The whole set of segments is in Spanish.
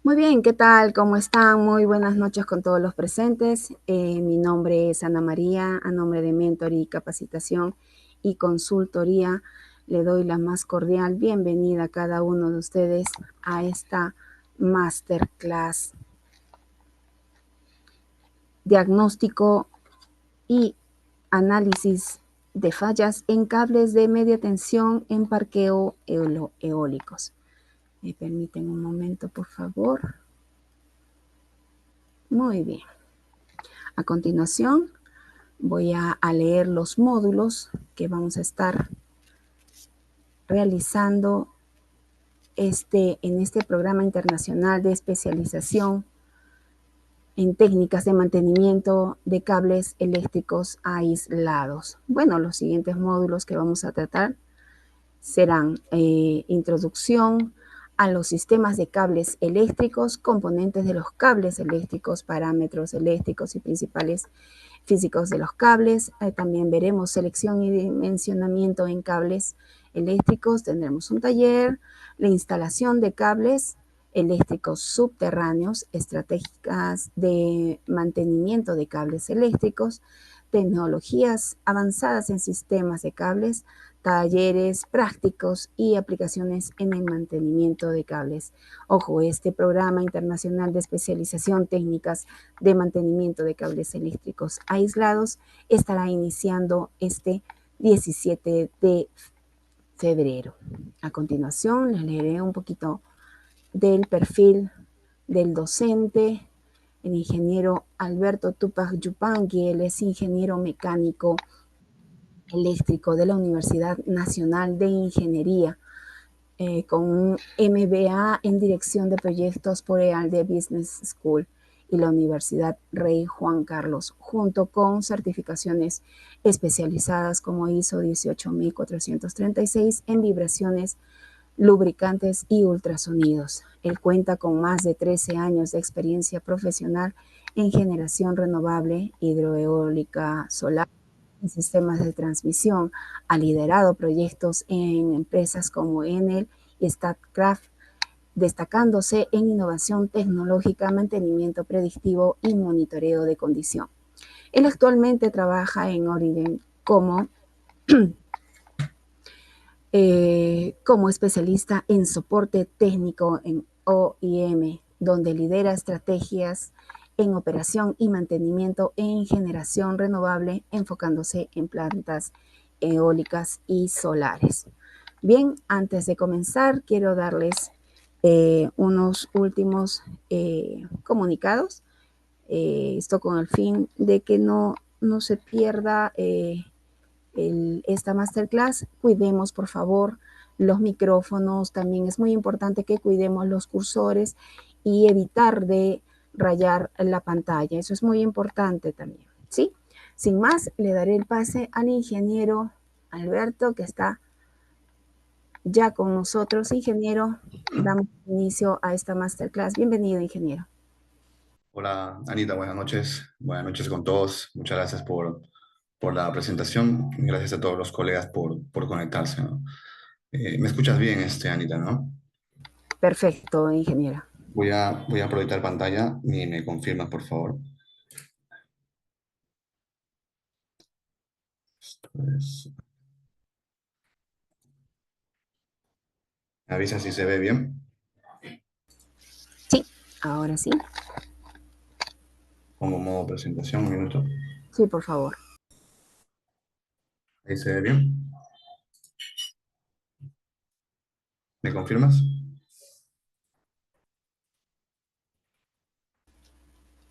Muy bien, ¿qué tal? ¿Cómo están? Muy buenas noches con todos los presentes. Mi nombre es Ana María, a nombre de Mentor y Capacitación y Consultoría, le doy la más cordial bienvenida a cada uno de ustedes a esta masterclass. Diagnóstico y análisis de fallas en cables de media tensión en parqueo eólicos. ¿Me permiten un momento, por favor? Muy bien. A continuación, voy a leer los módulos que vamos a estar realizando en este programa internacional de especialización en técnicas de mantenimiento de cables eléctricos aislados. Bueno, los siguientes módulos que vamos a tratar serán introducción a los sistemas de cables eléctricos, componentes de los cables eléctricos, parámetros eléctricos y principales físicos de los cables. También veremos selección y dimensionamiento en cables eléctricos. Tendremos un taller, la instalación de cables eléctricos subterráneos, estratégicas de mantenimiento de cables eléctricos, tecnologías avanzadas en sistemas de cables, talleres prácticos y aplicaciones en el mantenimiento de cables. Ojo, este programa internacional de especialización técnicas de mantenimiento de cables eléctricos aislados estará iniciando este 17 de febrero. A continuación, les leeré un poquito del perfil del docente, el ingeniero Alberto Tupac Yupanqui. Él es ingeniero mecánico eléctrico de la Universidad Nacional de Ingeniería, con un MBA en Dirección de Proyectos por EALDE Business School y la Universidad Rey Juan Carlos, junto con certificaciones especializadas como ISO 18436 en vibraciones, lubricantes y ultrasonidos. Él cuenta con más de 13 años de experiencia profesional en generación renovable, hidroeólica, solar, en sistemas de transmisión. Ha liderado proyectos en empresas como Enel y Statkraft, destacándose en innovación tecnológica, mantenimiento predictivo y monitoreo de condición. Él actualmente trabaja en Origin como especialista en soporte técnico en OIM, donde lidera estrategias en operación y mantenimiento en generación renovable, enfocándose en plantas eólicas y solares. Bien, antes de comenzar, quiero darles unos últimos comunicados. Esto con el fin de que no se pierda esta masterclass. Cuidemos, por favor, los micrófonos. También es muy importante que cuidemos los cursores y evitar de rayar la pantalla. Eso es muy importante también, ¿sí? Sin más, le daré el pase al ingeniero Alberto, que está ya con nosotros. Ingeniero, damos inicio a esta masterclass. Bienvenido, ingeniero. Hola Anita, buenas noches. Buenas noches con todos. Muchas gracias por la presentación. Gracias a todos los colegas por conectarse, ¿no? ¿Me escuchas bien, Anita, no? Perfecto, ingeniero. Voy a proyectar pantalla y me confirmas, por favor. Pues, ¿me avisa si se ve bien? Sí, ahora sí. Pongo modo presentación, un minuto. Sí, por favor. Ahí se ve bien. ¿Me confirmas?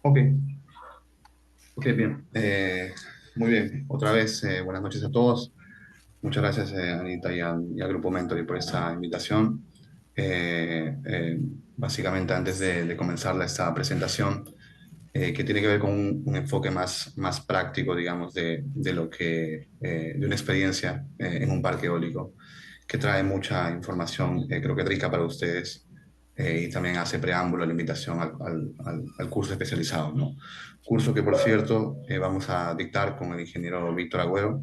Ok, ok, bien. Muy bien. Otra vez, buenas noches a todos. Muchas gracias, Anita, y al Grupo Mentoring por esta invitación. Básicamente, antes de comenzar esta presentación, que tiene que ver con un enfoque más práctico, digamos, de lo que, de una experiencia en un parque eólico, que trae mucha información, creo que rica para ustedes, y también hace preámbulo a la invitación al curso especializado, ¿no? Curso que, por cierto, vamos a dictar con el ingeniero Víctor Agüero,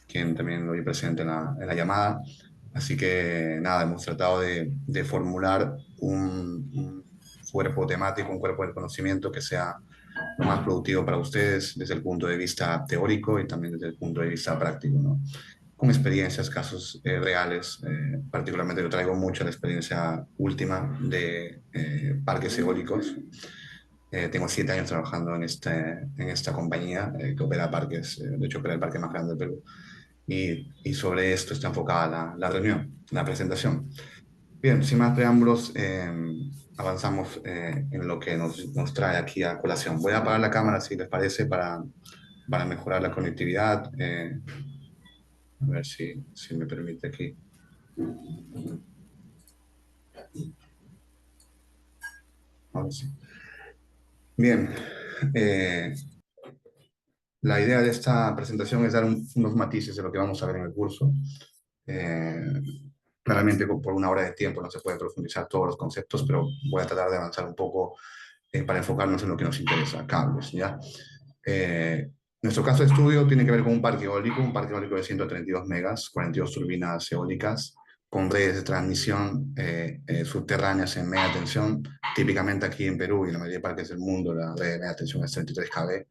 quien también lo vi presente en la llamada. Así que nada, hemos tratado de formular cuerpo temático, un cuerpo del conocimiento que sea lo más productivo para ustedes desde el punto de vista teórico y también desde el punto de vista práctico, ¿no? Con experiencias, casos reales. Particularmente yo traigo mucho la experiencia última de parques eólicos. Tengo 7 años trabajando en esta compañía que opera parques, de hecho opera el parque más grande del Perú. Y sobre esto está enfocada la reunión, la presentación. Bien, sin más preámbulos, avanzamos en lo que nos trae aquí a colación. Voy a apagar la cámara, si les parece, para mejorar la conectividad. A ver si me permite aquí. Ahora sí. Bien, eh, la idea de esta presentación es dar unos matices de lo que vamos a ver en el curso. Eh, Claramente por una hora de tiempo no se puede profundizar todos los conceptos, pero voy a tratar de avanzar un poco para enfocarnos en lo que nos interesa, cables, ¿ya? Nuestro caso de estudio tiene que ver con un parque eólico de 132 megas, 42 turbinas eólicas, con redes de transmisión subterráneas en media tensión. Típicamente aquí en Perú y en la mayoría de parques del mundo, la red de media tensión es 33 kV.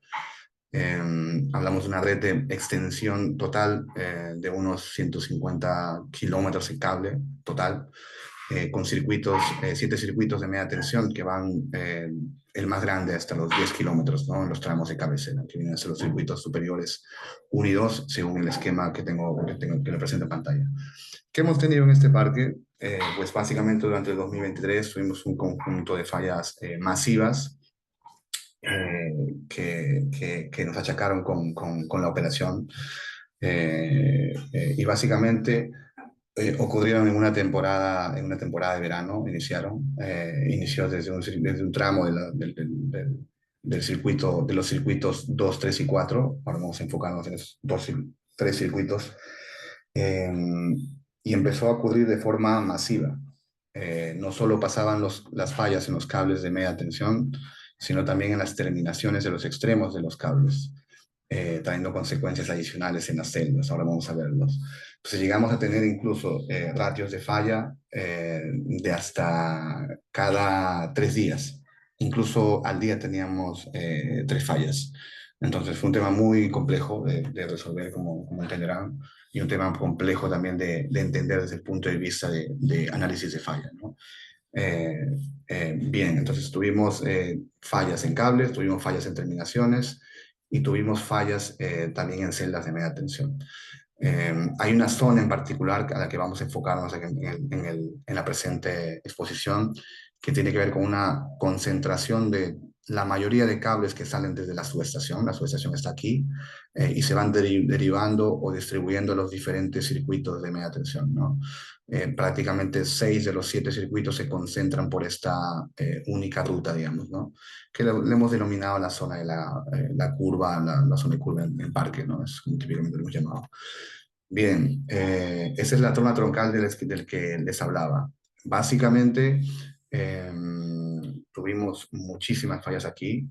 Hablamos de una red de extensión total de unos 150 kilómetros de cable total, con circuitos, 7 circuitos de media tensión que van el más grande hasta los 10 kilómetros, ¿no? En los tramos de cabecera, que vienen a ser los circuitos superiores 1 y 2, según el esquema que le presento en pantalla. ¿Qué hemos tenido en este parque? Pues básicamente durante el 2023 tuvimos un conjunto de fallas masivas que nos achacaron con la operación. Y básicamente ocurrieron en una temporada de verano, inició desde un tramo del circuito, de los circuitos 2 3 y 4. Ahora vamos a enfocarnos en esos 3 circuitos. Eh, y empezó a ocurrir de forma masiva. No solo pasaban las fallas en los cables de media tensión, sino también en las terminaciones de los extremos de los cables, trayendo consecuencias adicionales en las celdas. Ahora vamos a verlos. Entonces llegamos a tener incluso ratios de falla de hasta cada 3 días. Incluso al día teníamos 3 fallas. Entonces fue un tema muy complejo de resolver, como entenderán, y un tema complejo también de entender desde el punto de vista de análisis de falla, ¿no? Eh, Bien, entonces tuvimos fallas en cables, tuvimos fallas en terminaciones y tuvimos fallas también en celdas de media tensión. Hay una zona en particular a la que vamos a enfocarnos en la presente exposición que tiene que ver con una concentración de la mayoría de cables que salen desde la subestación está aquí, y se van derivando o distribuyendo los diferentes circuitos de media tensión, ¿no? Prácticamente 6 de los 7 circuitos se concentran por esta única ruta, digamos, ¿no? Que le hemos denominado la zona de la curva, la zona de curva en parque, ¿no? Es como típicamente lo hemos llamado. Bien, esa es la zona troncal del que les hablaba. Básicamente, eh, tuvimos muchísimas fallas aquí,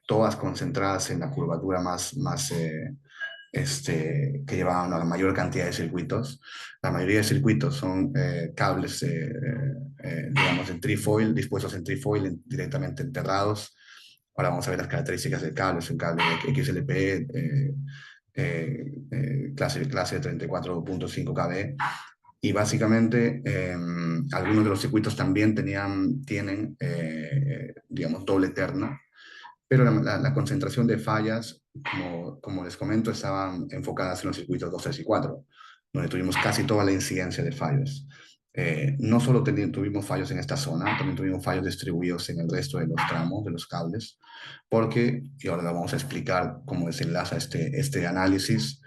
todas concentradas en la curvatura que llevaban a la mayor cantidad de circuitos. La mayoría de circuitos son cables, digamos, en trifoil, dispuestos en trifoil, directamente enterrados. Ahora vamos a ver las características del cable. Es un cable XLPE, clase de 34.5 kV. Y básicamente algunos de los circuitos también tienen, digamos, doble terna, pero la concentración de fallas, como les comento, estaban enfocadas en los circuitos 2 3 y 4, donde tuvimos casi toda la incidencia de fallos. No solo tuvimos fallos en esta zona, también tuvimos fallos distribuidos en el resto de los tramos, de los cables, porque, y ahora lo vamos a explicar cómo desenlaza este análisis,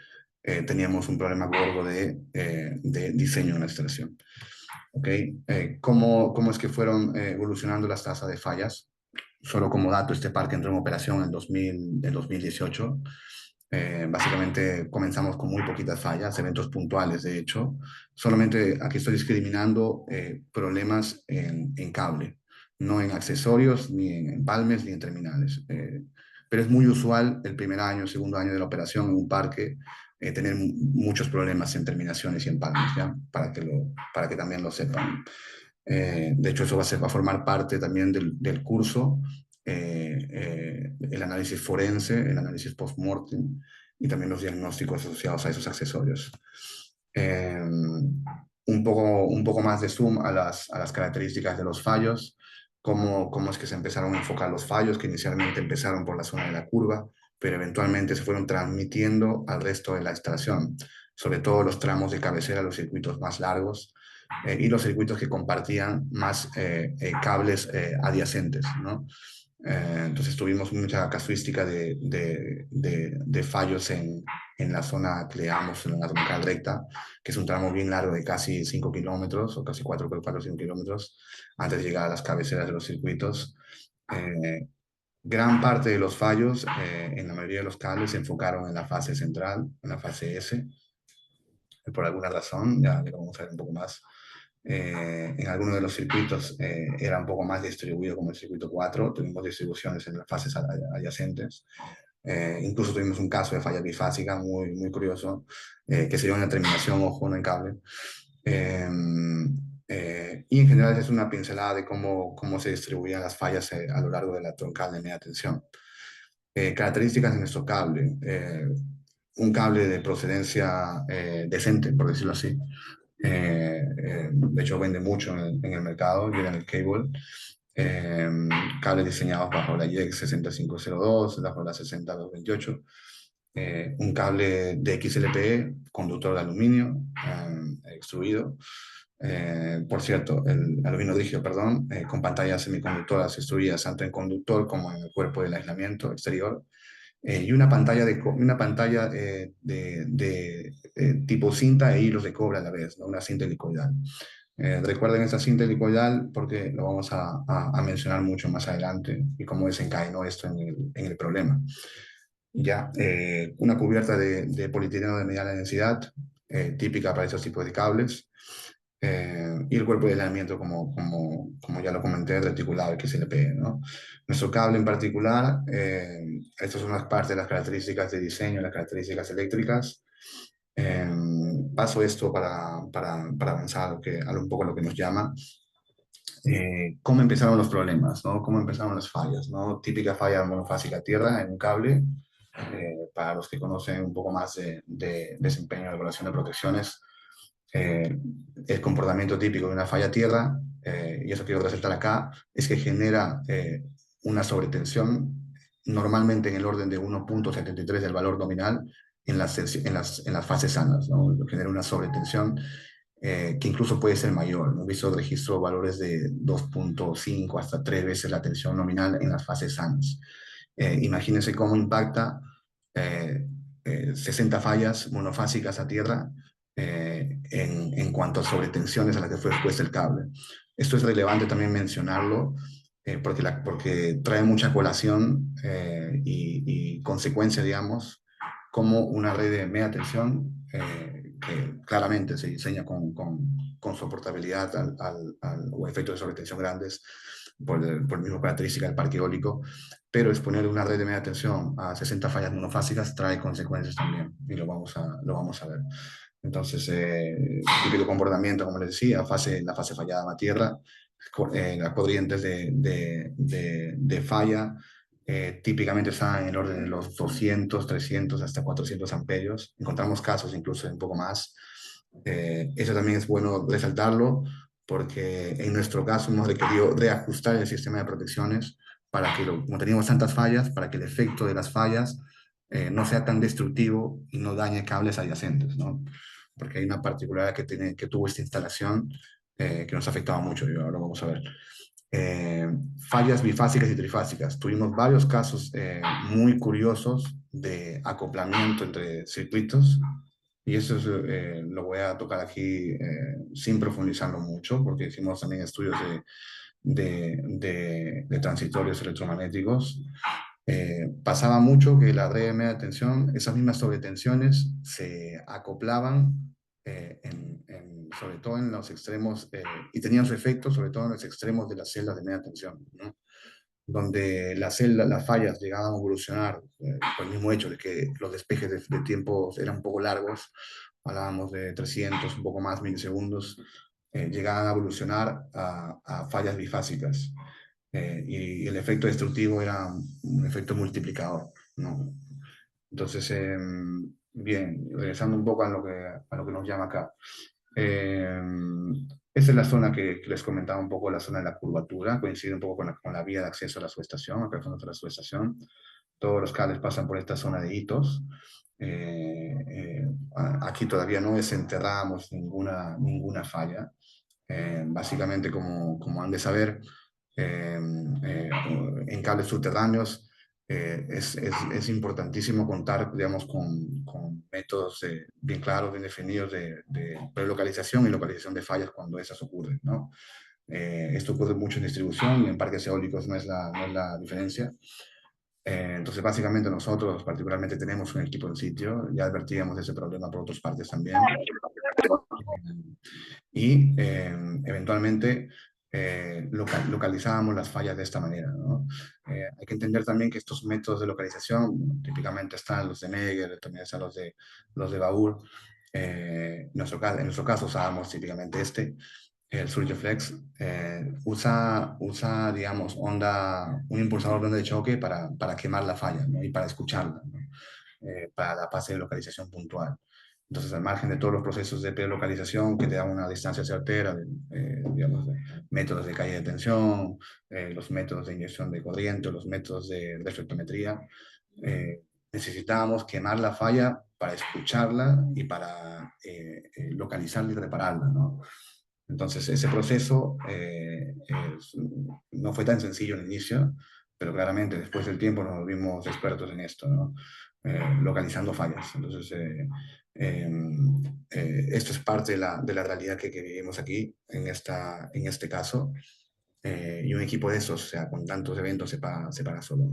teníamos un problema gordo de diseño de la instalación. ¿Okay? ¿Cómo es que fueron evolucionando las tasas de fallas? Solo como dato, este parque entró en operación en 2018. Básicamente comenzamos con muy poquitas fallas, eventos puntuales, de hecho. Solamente aquí estoy discriminando problemas en cable, no en accesorios, ni en empalmes, ni en terminales. Pero es muy usual el primer año, segundo año de la operación en un parque tener muchos problemas en terminaciones y empalmes, ¿ya? Para que también lo sepan. De hecho, eso va a formar parte también del curso, el análisis forense, el análisis post-mortem y también los diagnósticos asociados a esos accesorios. Un poco más de zoom a las características de los fallos, cómo es que se empezaron a enfocar los fallos, que inicialmente empezaron por la zona de la curva, pero eventualmente se fueron transmitiendo al resto de la instalación, sobre todo los tramos de cabecera, los circuitos más largos, y los circuitos que compartían más cables adyacentes, ¿no? Entonces tuvimos mucha casuística de fallos en la zona que le llamamos en la troncal recta, que es un tramo bien largo de casi 5 kilómetros o casi 4 o 5 kilómetros antes de llegar a las cabeceras de los circuitos. Eh, Gran parte de los fallos en la mayoría de los cables se enfocaron en la fase central, en la fase S, por alguna razón, ya lo vamos a ver un poco más. En algunos de los circuitos era un poco más distribuido como el circuito 4, tuvimos distribuciones en las fases adyacentes. Incluso tuvimos un caso de falla bifásica muy curioso, que se dio en la terminación, ojo, no en cable. Eh, y en general es una pincelada de cómo se distribuían las fallas a lo largo de la troncal de media tensión. Características de nuestro cable. Un cable de procedencia decente, por decirlo así. De hecho, vende mucho en el mercado, General Cable. Eh, Cables diseñados bajo la IEC 6502, bajo la 60228. Un cable de XLPE, conductor de aluminio, extruido. Por cierto, el aluminio rígido, perdón, con pantallas semiconductoras extruidas tanto en conductor como en el cuerpo del aislamiento exterior. Y una pantalla tipo cinta e hilos de cobre a la vez, ¿no? Una cinta helicoidal. Recuerden esta cinta helicoidal porque lo vamos a mencionar mucho más adelante y cómo desencadenó esto en el problema. Ya, una cubierta de polietileno de mediana densidad, típica para estos tipos de cables, y el cuerpo de aislamiento, como ya lo comenté, reticulado, que se le pegue, ¿no? Nuestro cable en particular, estas son las partes de las características de diseño, las características eléctricas. Eh, Paso esto para avanzar un poco a lo que nos llama. ¿Cómo empezaron los problemas, ¿no? ¿Cómo empezaron las fallas, ¿no? Típica falla monofásica tierra en un cable. Para los que conocen un poco más de desempeño de evaluación de protecciones, eh, el comportamiento típico de una falla tierra, y eso quiero resaltar acá, es que genera una sobretensión, normalmente en el orden de 1,73 del valor nominal en las fases sanas, ¿no? Genera una sobretensión que incluso puede ser mayor. Hemos visto registro valores de 2,5 hasta 3 veces la tensión nominal en las fases sanas. Imagínense cómo impacta 60 fallas monofásicas a tierra en cuanto a sobretensiones a las que fue expuesto el cable. Esto es relevante también mencionarlo porque trae mucha colación y consecuencia, digamos, como una red de media tensión que claramente se diseña con soportabilidad o efectos de sobretensión grandes por la misma característica del parque eólico, pero exponer una red de media tensión a 60 fallas monofásicas trae consecuencias también, y lo vamos a ver. Entonces, típico comportamiento, como les decía, la fase fallada a tierra, las corrientes de falla típicamente están en el orden de los 200, 300, hasta 400 amperios. Encontramos casos incluso de un poco más. Eso también es bueno resaltarlo porque en nuestro caso hemos requerido reajustar el sistema de protecciones para que, como teníamos tantas fallas, para que el efecto de las fallas no sea tan destructivo y no dañe cables adyacentes, ¿no? Porque hay una particularidad que tuvo esta instalación que nos afectaba mucho, y ahora vamos a ver. Eh, Fallas bifásicas y trifásicas. Tuvimos varios casos muy curiosos de acoplamiento entre circuitos, y eso lo voy a tocar aquí sin profundizarlo mucho, porque hicimos también estudios de transitorios electromagnéticos. Pasaba mucho que la red de media tensión, esas mismas sobretensiones se acoplaban sobre todo en los extremos, y tenían su efecto sobre todo en los extremos de las celdas de media tensión, ¿no? Donde las fallas llegaban a evolucionar por el mismo hecho de que los despejes de tiempos eran un poco largos, hablábamos de 300, un poco más milisegundos, llegaban a evolucionar a fallas bifásicas. Y el efecto destructivo era un efecto multiplicador, ¿no? Entonces, bien, regresando un poco a lo que nos llama acá. Eh, Esa es la zona que les comentaba un poco, la zona de la curvatura, coincide un poco con la vía de acceso a la subestación, acá es la subestación. Todos los cables pasan por esta zona de hitos. Aquí todavía no desenterramos ninguna falla. Básicamente, como han de saber, eh, eh, en cables subterráneos es importantísimo contar, digamos, con métodos bien claros, bien definidos de prelocalización y localización de fallas cuando esas ocurren, ¿no? Esto ocurre mucho en distribución y en parques eólicos no es la diferencia. Entonces, básicamente nosotros particularmente tenemos un equipo en sitio, ya advertíamos de ese problema por otras partes también, y eventualmente localizábamos las fallas de esta manera, ¿no? Hay que entender también que estos métodos de localización, típicamente están los de Megger, también están los de Baur. En nuestro caso usábamos típicamente el Surgeflex. Usa, digamos, un impulsador de onda de choque para quemar la falla, ¿no? Y para escucharla, ¿no? Para la fase de localización puntual. Entonces, al margen de todos los procesos de prelocalización que te dan una distancia certera, digamos, de métodos de caída de tensión, los métodos de inyección de corriente, los métodos de reflectometría, necesitábamos quemar la falla para escucharla y para localizarla y repararla, ¿no? Entonces, ese proceso no fue tan sencillo al inicio, pero claramente después del tiempo nos volvimos expertos en esto, ¿no? Localizando fallas. Entonces, eh, esto es parte de la realidad que vivimos aquí, en este caso. Y un equipo de esos, o sea, con tantos eventos, se paga solo.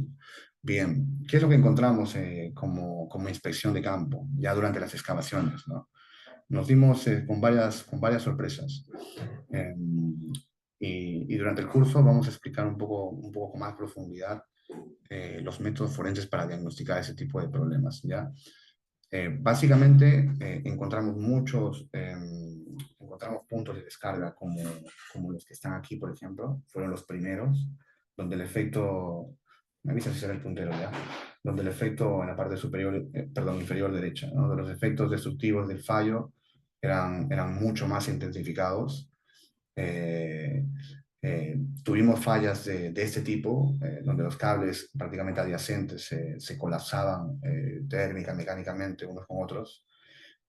Bien, ¿qué es lo que encontramos como inspección de campo, ya durante las excavaciones, ¿no? Nos dimos con varias sorpresas. Eh, y durante el curso vamos a explicar un poco con más profundidad los métodos forenses para diagnosticar ese tipo de problemas, ¿ya? Básicamente encontramos puntos de descarga como los que están aquí, por ejemplo, fueron los primeros, donde el efecto, me avisa si sale el puntero ya, donde el efecto en la parte superior, perdón, inferior derecha, ¿no? De los efectos destructivos del fallo eran mucho más intensificados. Eh, Tuvimos fallas de este tipo, donde los cables prácticamente adyacentes se colapsaban térmica, mecánicamente unos con otros.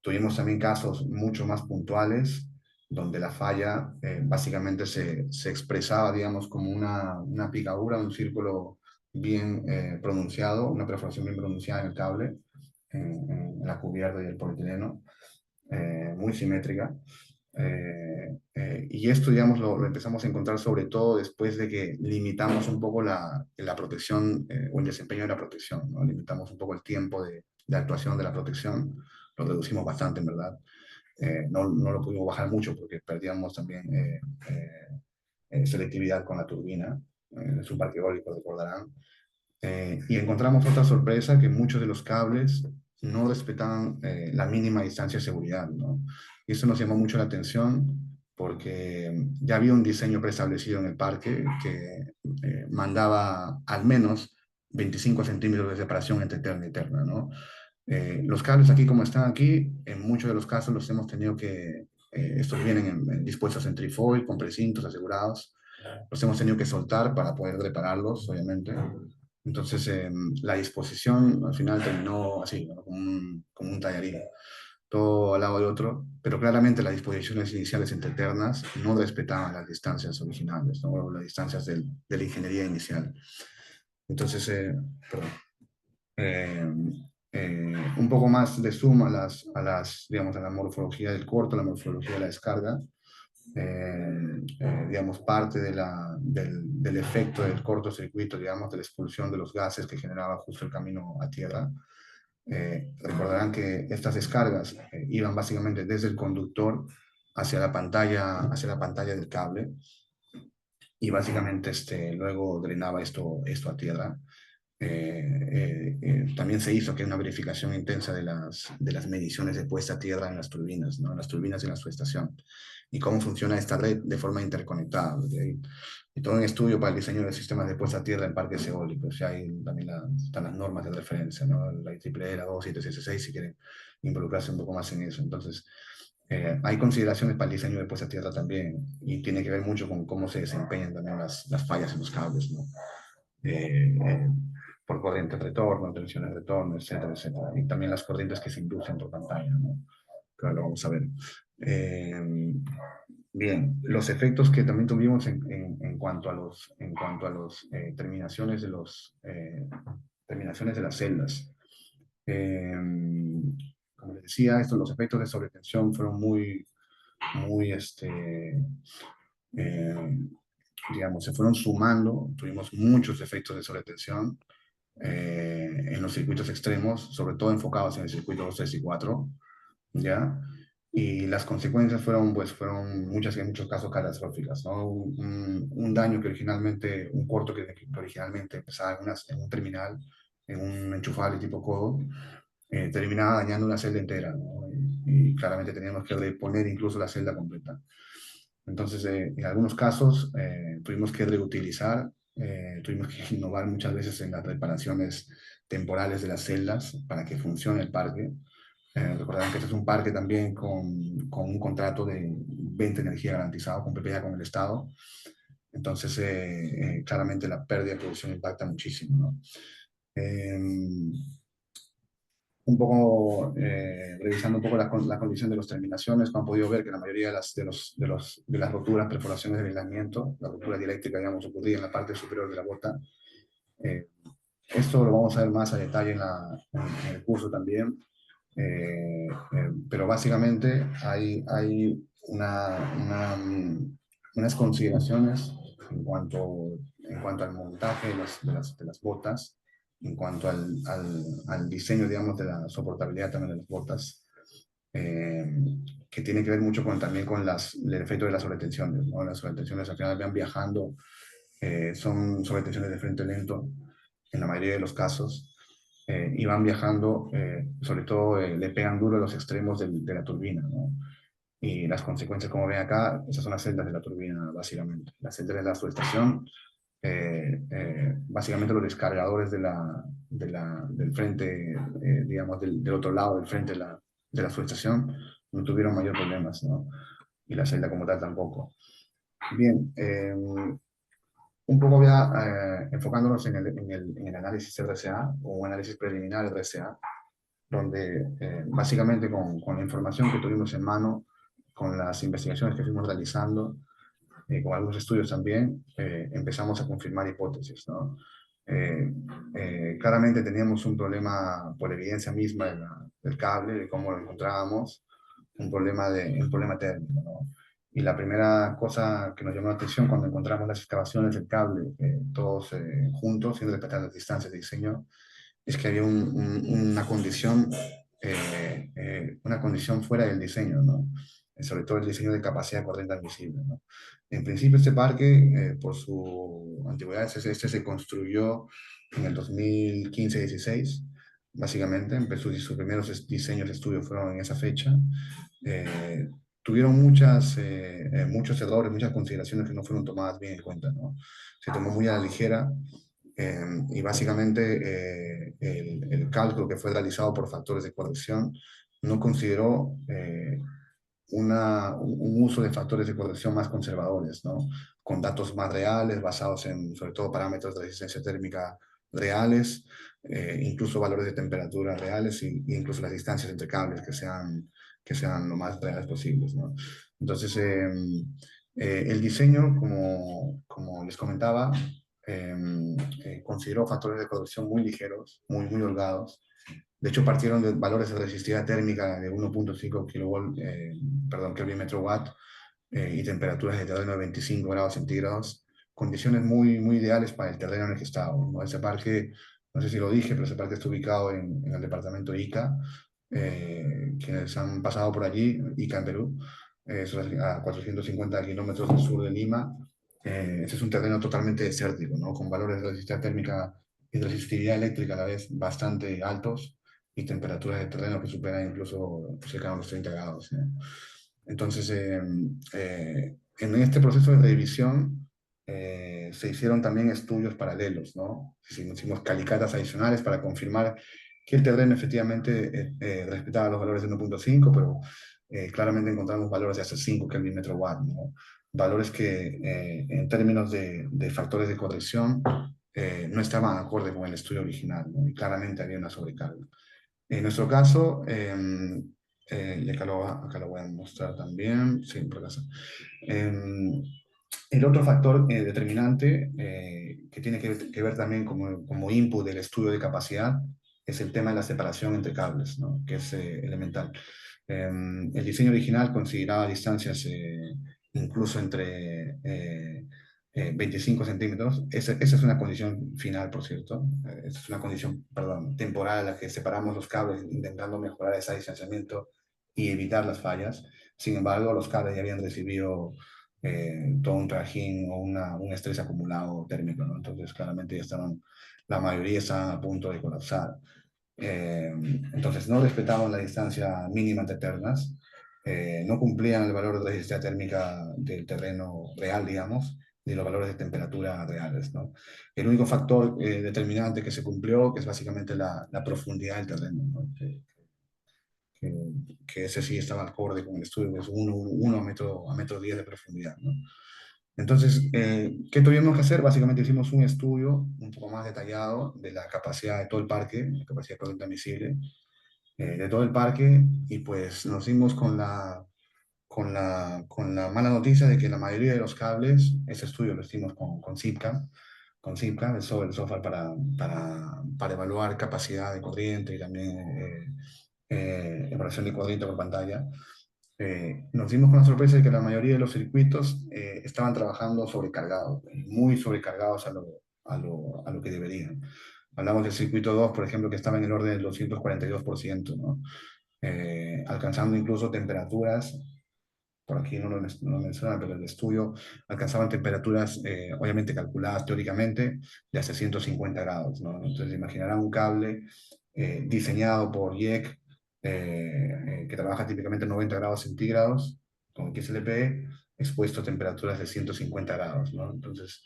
Tuvimos también casos mucho más puntuales, donde la falla básicamente se expresaba, digamos, como una picadura, un círculo bien pronunciado, una perforación bien pronunciada en el cable, en la cubierta y el polietileno, muy simétrica. Y esto, digamos, lo empezamos a encontrar sobre todo después de que limitamos un poco la protección o el desempeño de la protección, ¿no? Limitamos un poco el tiempo de actuación de la protección, lo reducimos bastante, en verdad. No lo pudimos bajar mucho porque perdíamos también selectividad con la turbina. Es un parque eólico, recordarán. Y encontramos otra sorpresa, que muchos de los cables no respetaban la mínima distancia de seguridad, ¿no? Y eso nos llamó mucho la atención porque ya había un diseño preestablecido en el parque que mandaba al menos 25 centímetros de separación entre terna y terna, ¿no? Los cables aquí, como están aquí, en muchos de los casos los hemos tenido estos vienen dispuestos en trifoil, con precintos asegurados, los hemos tenido que soltar para poder repararlos, obviamente. Entonces, la disposición al final terminó así, ¿no? Como un tallarín, todo al lado de otro, pero claramente las disposiciones iniciales entre ternas no respetaban las distancias originales, ¿no? Las distancias de la ingeniería inicial. Entonces, perdón. Eh, un poco más de suma digamos, a la morfología del corto, a la morfología de la descarga. Digamos, parte del efecto del cortocircuito, digamos, de la expulsión de los gases que generaba justo el camino a tierra. Recordarán que estas descargas iban básicamente desde el conductor hacia la pantalla del cable, y básicamente luego drenaba esto a tierra. También se hizo que una verificación intensa de las mediciones de puesta a tierra en las turbinas, ¿no? En las turbinas y en la subestación. y cómo funciona esta red de forma interconectada. Y todo un estudio para el diseño de sistemas de puesta a tierra en parques eólicos. Ya hay también están las normas de referencia, ¿no? La IEEE, la 27766, si quieren involucrarse un poco más en eso. Entonces, hay consideraciones para el diseño de puesta a tierra también, y tiene que ver mucho con cómo se desempeñan también las fallas en los cables, ¿no? Eh, eh, por corrientes de retorno, tensiones de retorno, etcétera, etcétera. Y también las corrientes que se inducen por pantalla, ¿no? Claro, lo vamos a ver. Bien, los efectos que también tuvimos en cuanto a los terminaciones terminaciones de las celdas. Eh, Como les decía, los efectos de sobretensión fueron muy, eh, digamos, se fueron sumando. Tuvimos muchos efectos de sobretensión en los circuitos extremos, sobre todo enfocados en el circuito 2, 3 y 4, ¿ya? Y las consecuencias fueron, pues, fueron muchas, en muchos casos catastróficas, ¿no? Un daño que originalmente, un corto que originalmente empezaba en un terminal, en un enchufable tipo codo, terminaba dañando una celda entera, ¿no? Y claramente teníamos que reponer incluso la celda completa. Entonces, en algunos casos tuvimos que reutilizar, tuvimos que innovar muchas veces en las reparaciones temporales de las celdas para que funcione el parque. Recordarán que este es un parque también con un contrato de venta de energía garantizado, con PPA con el Estado. Entonces, claramente la pérdida de producción impacta muchísimo, ¿no? Eh, un poco, revisando un poco la condición de las terminaciones, como han podido ver que la mayoría de las roturas, perforaciones del aislamiento, la ruptura dieléctrica, digamos, ocurría en la parte superior de la bota. Eh, Esto lo vamos a ver más a detalle en el curso también. Pero básicamente hay unas consideraciones en cuanto al montaje de las botas, en cuanto al diseño, digamos, de la soportabilidad también de las botas, eh, que tiene que ver mucho también con el efecto de las sobretensiones, ¿no? Las sobretensiones al final van viajando, son sobretensiones de frente lento en la mayoría de los casos, y van viajando, sobre todo le pegan duro a los extremos de la turbina, ¿no? Y las consecuencias, como ven acá, esas son las celdas de la turbina, básicamente. Las celdas de la subestación, básicamente los descargadores del frente, digamos, del otro lado del frente de la subestación, no tuvieron mayor problemas, ¿no? Y la celda como tal tampoco. Bien, un poco ya enfocándonos en el análisis RCA o un análisis preliminar RCA, donde básicamente con la información que tuvimos en mano, con las investigaciones que fuimos realizando, con algunos estudios también, empezamos a confirmar hipótesis, ¿no? Claramente teníamos un problema por evidencia misma del cable, de cómo lo encontrábamos, un problema térmico, ¿no? Y la primera cosa que nos llamó la atención cuando encontramos las excavaciones del cable, todos juntos, sin respetar las distancias de diseño, es que había una condición fuera del diseño, ¿no? Sobre todo el diseño de capacidad de corriente admisible, ¿no? En principio este parque, por su antigüedad, este se construyó en el 2015-16, básicamente, sus primeros diseños de estudio fueron en esa fecha. Eh, Tuvieron muchos errores, muchas consideraciones que no fueron tomadas bien en cuenta, ¿no? Se tomó muy a la ligera, y básicamente el cálculo que fue realizado por factores de corrección no consideró un uso de factores de corrección más conservadores, ¿no? Con datos más reales, basados en, sobre todo, parámetros de resistencia térmica reales, incluso valores de temperatura reales, y incluso las distancias entre cables que sean lo más reales posibles, ¿no? Entonces, el diseño, como les comentaba, eh, consideró factores de corrección muy ligeros, muy holgados. De hecho, partieron de valores de resistividad térmica de 1.5 kilovolt, perdón, Kelvin metro watt, y temperaturas de terreno de 25 grados centígrados, condiciones muy ideales para el terreno en el que estábamos, ¿no? Ese parque, no sé si lo dije, pero ese parque está ubicado en el departamento de Ica. Quienes han pasado por allí, Ica en Perú, es a 450 kilómetros del sur de Lima. Ese es un terreno totalmente desértico, ¿no? Con valores de resistencia térmica y de resistividad eléctrica a la vez bastante altos, y temperaturas de terreno que superan incluso cerca de los 30 grados, ¿no? Entonces, en este proceso de revisión se hicieron también estudios paralelos, ¿no? Hicimos calicatas adicionales para confirmar que el terreno efectivamente respetaba los valores de 1.5, pero claramente encontramos valores de hasta 5 Kelvin metro watt, ¿no? Valores que en términos de factores de corrección no estaban acorde con el estudio original, ¿no? Y claramente había una sobrecarga. En nuestro caso, y acá lo voy a mostrar también, sí, por acá. El otro factor determinante que tiene que ver también como input del estudio de capacidad es el tema de la separación entre cables, ¿no? Que es elemental. El diseño original consideraba distancias incluso entre 25 centímetros. Esa es una condición final, por cierto. Esa es una condición, perdón, temporal a la que separamos los cables intentando mejorar ese distanciamiento y evitar las fallas. Sin embargo, los cables ya habían recibido todo un trajín o un estrés acumulado térmico, ¿no? Entonces, claramente ya estaban, la mayoría estaban a punto de colapsar. Eh, entonces, no respetaban la distancia mínima entre ternas, no cumplían el valor de resistencia térmica del terreno real, digamos, ni los valores de temperatura reales, ¿no? El único factor determinante que se cumplió, que es básicamente la profundidad del terreno, ¿no? Que, que ese sí estaba acorde con el estudio, que es 1 a metro 10 de profundidad, ¿no? Entonces, ¿qué tuvimos que hacer? Básicamente hicimos un estudio un poco más detallado de la capacidad de todo el parque, la capacidad de corriente admisible de todo el parque, y pues nos dimos con la mala noticia de que la mayoría de los cables, ese estudio lo hicimos con Simca, el software para evaluar capacidad de corriente y también evaluación de corriente por pantalla. Nos dimos con la sorpresa de que la mayoría de los circuitos estaban trabajando sobrecargados, muy sobrecargados a lo que deberían. Hablamos del circuito 2, por ejemplo, que estaba en el orden del 242%, ¿no? Alcanzando incluso temperaturas, por aquí no lo menciona, pero el estudio alcanzaban temperaturas, obviamente calculadas teóricamente, de hasta 150 grados, ¿no? Entonces imaginarán un cable diseñado por IEC, que trabaja típicamente a 90 grados centígrados, con XLPE, expuesto a temperaturas de 150 grados, ¿no? Entonces,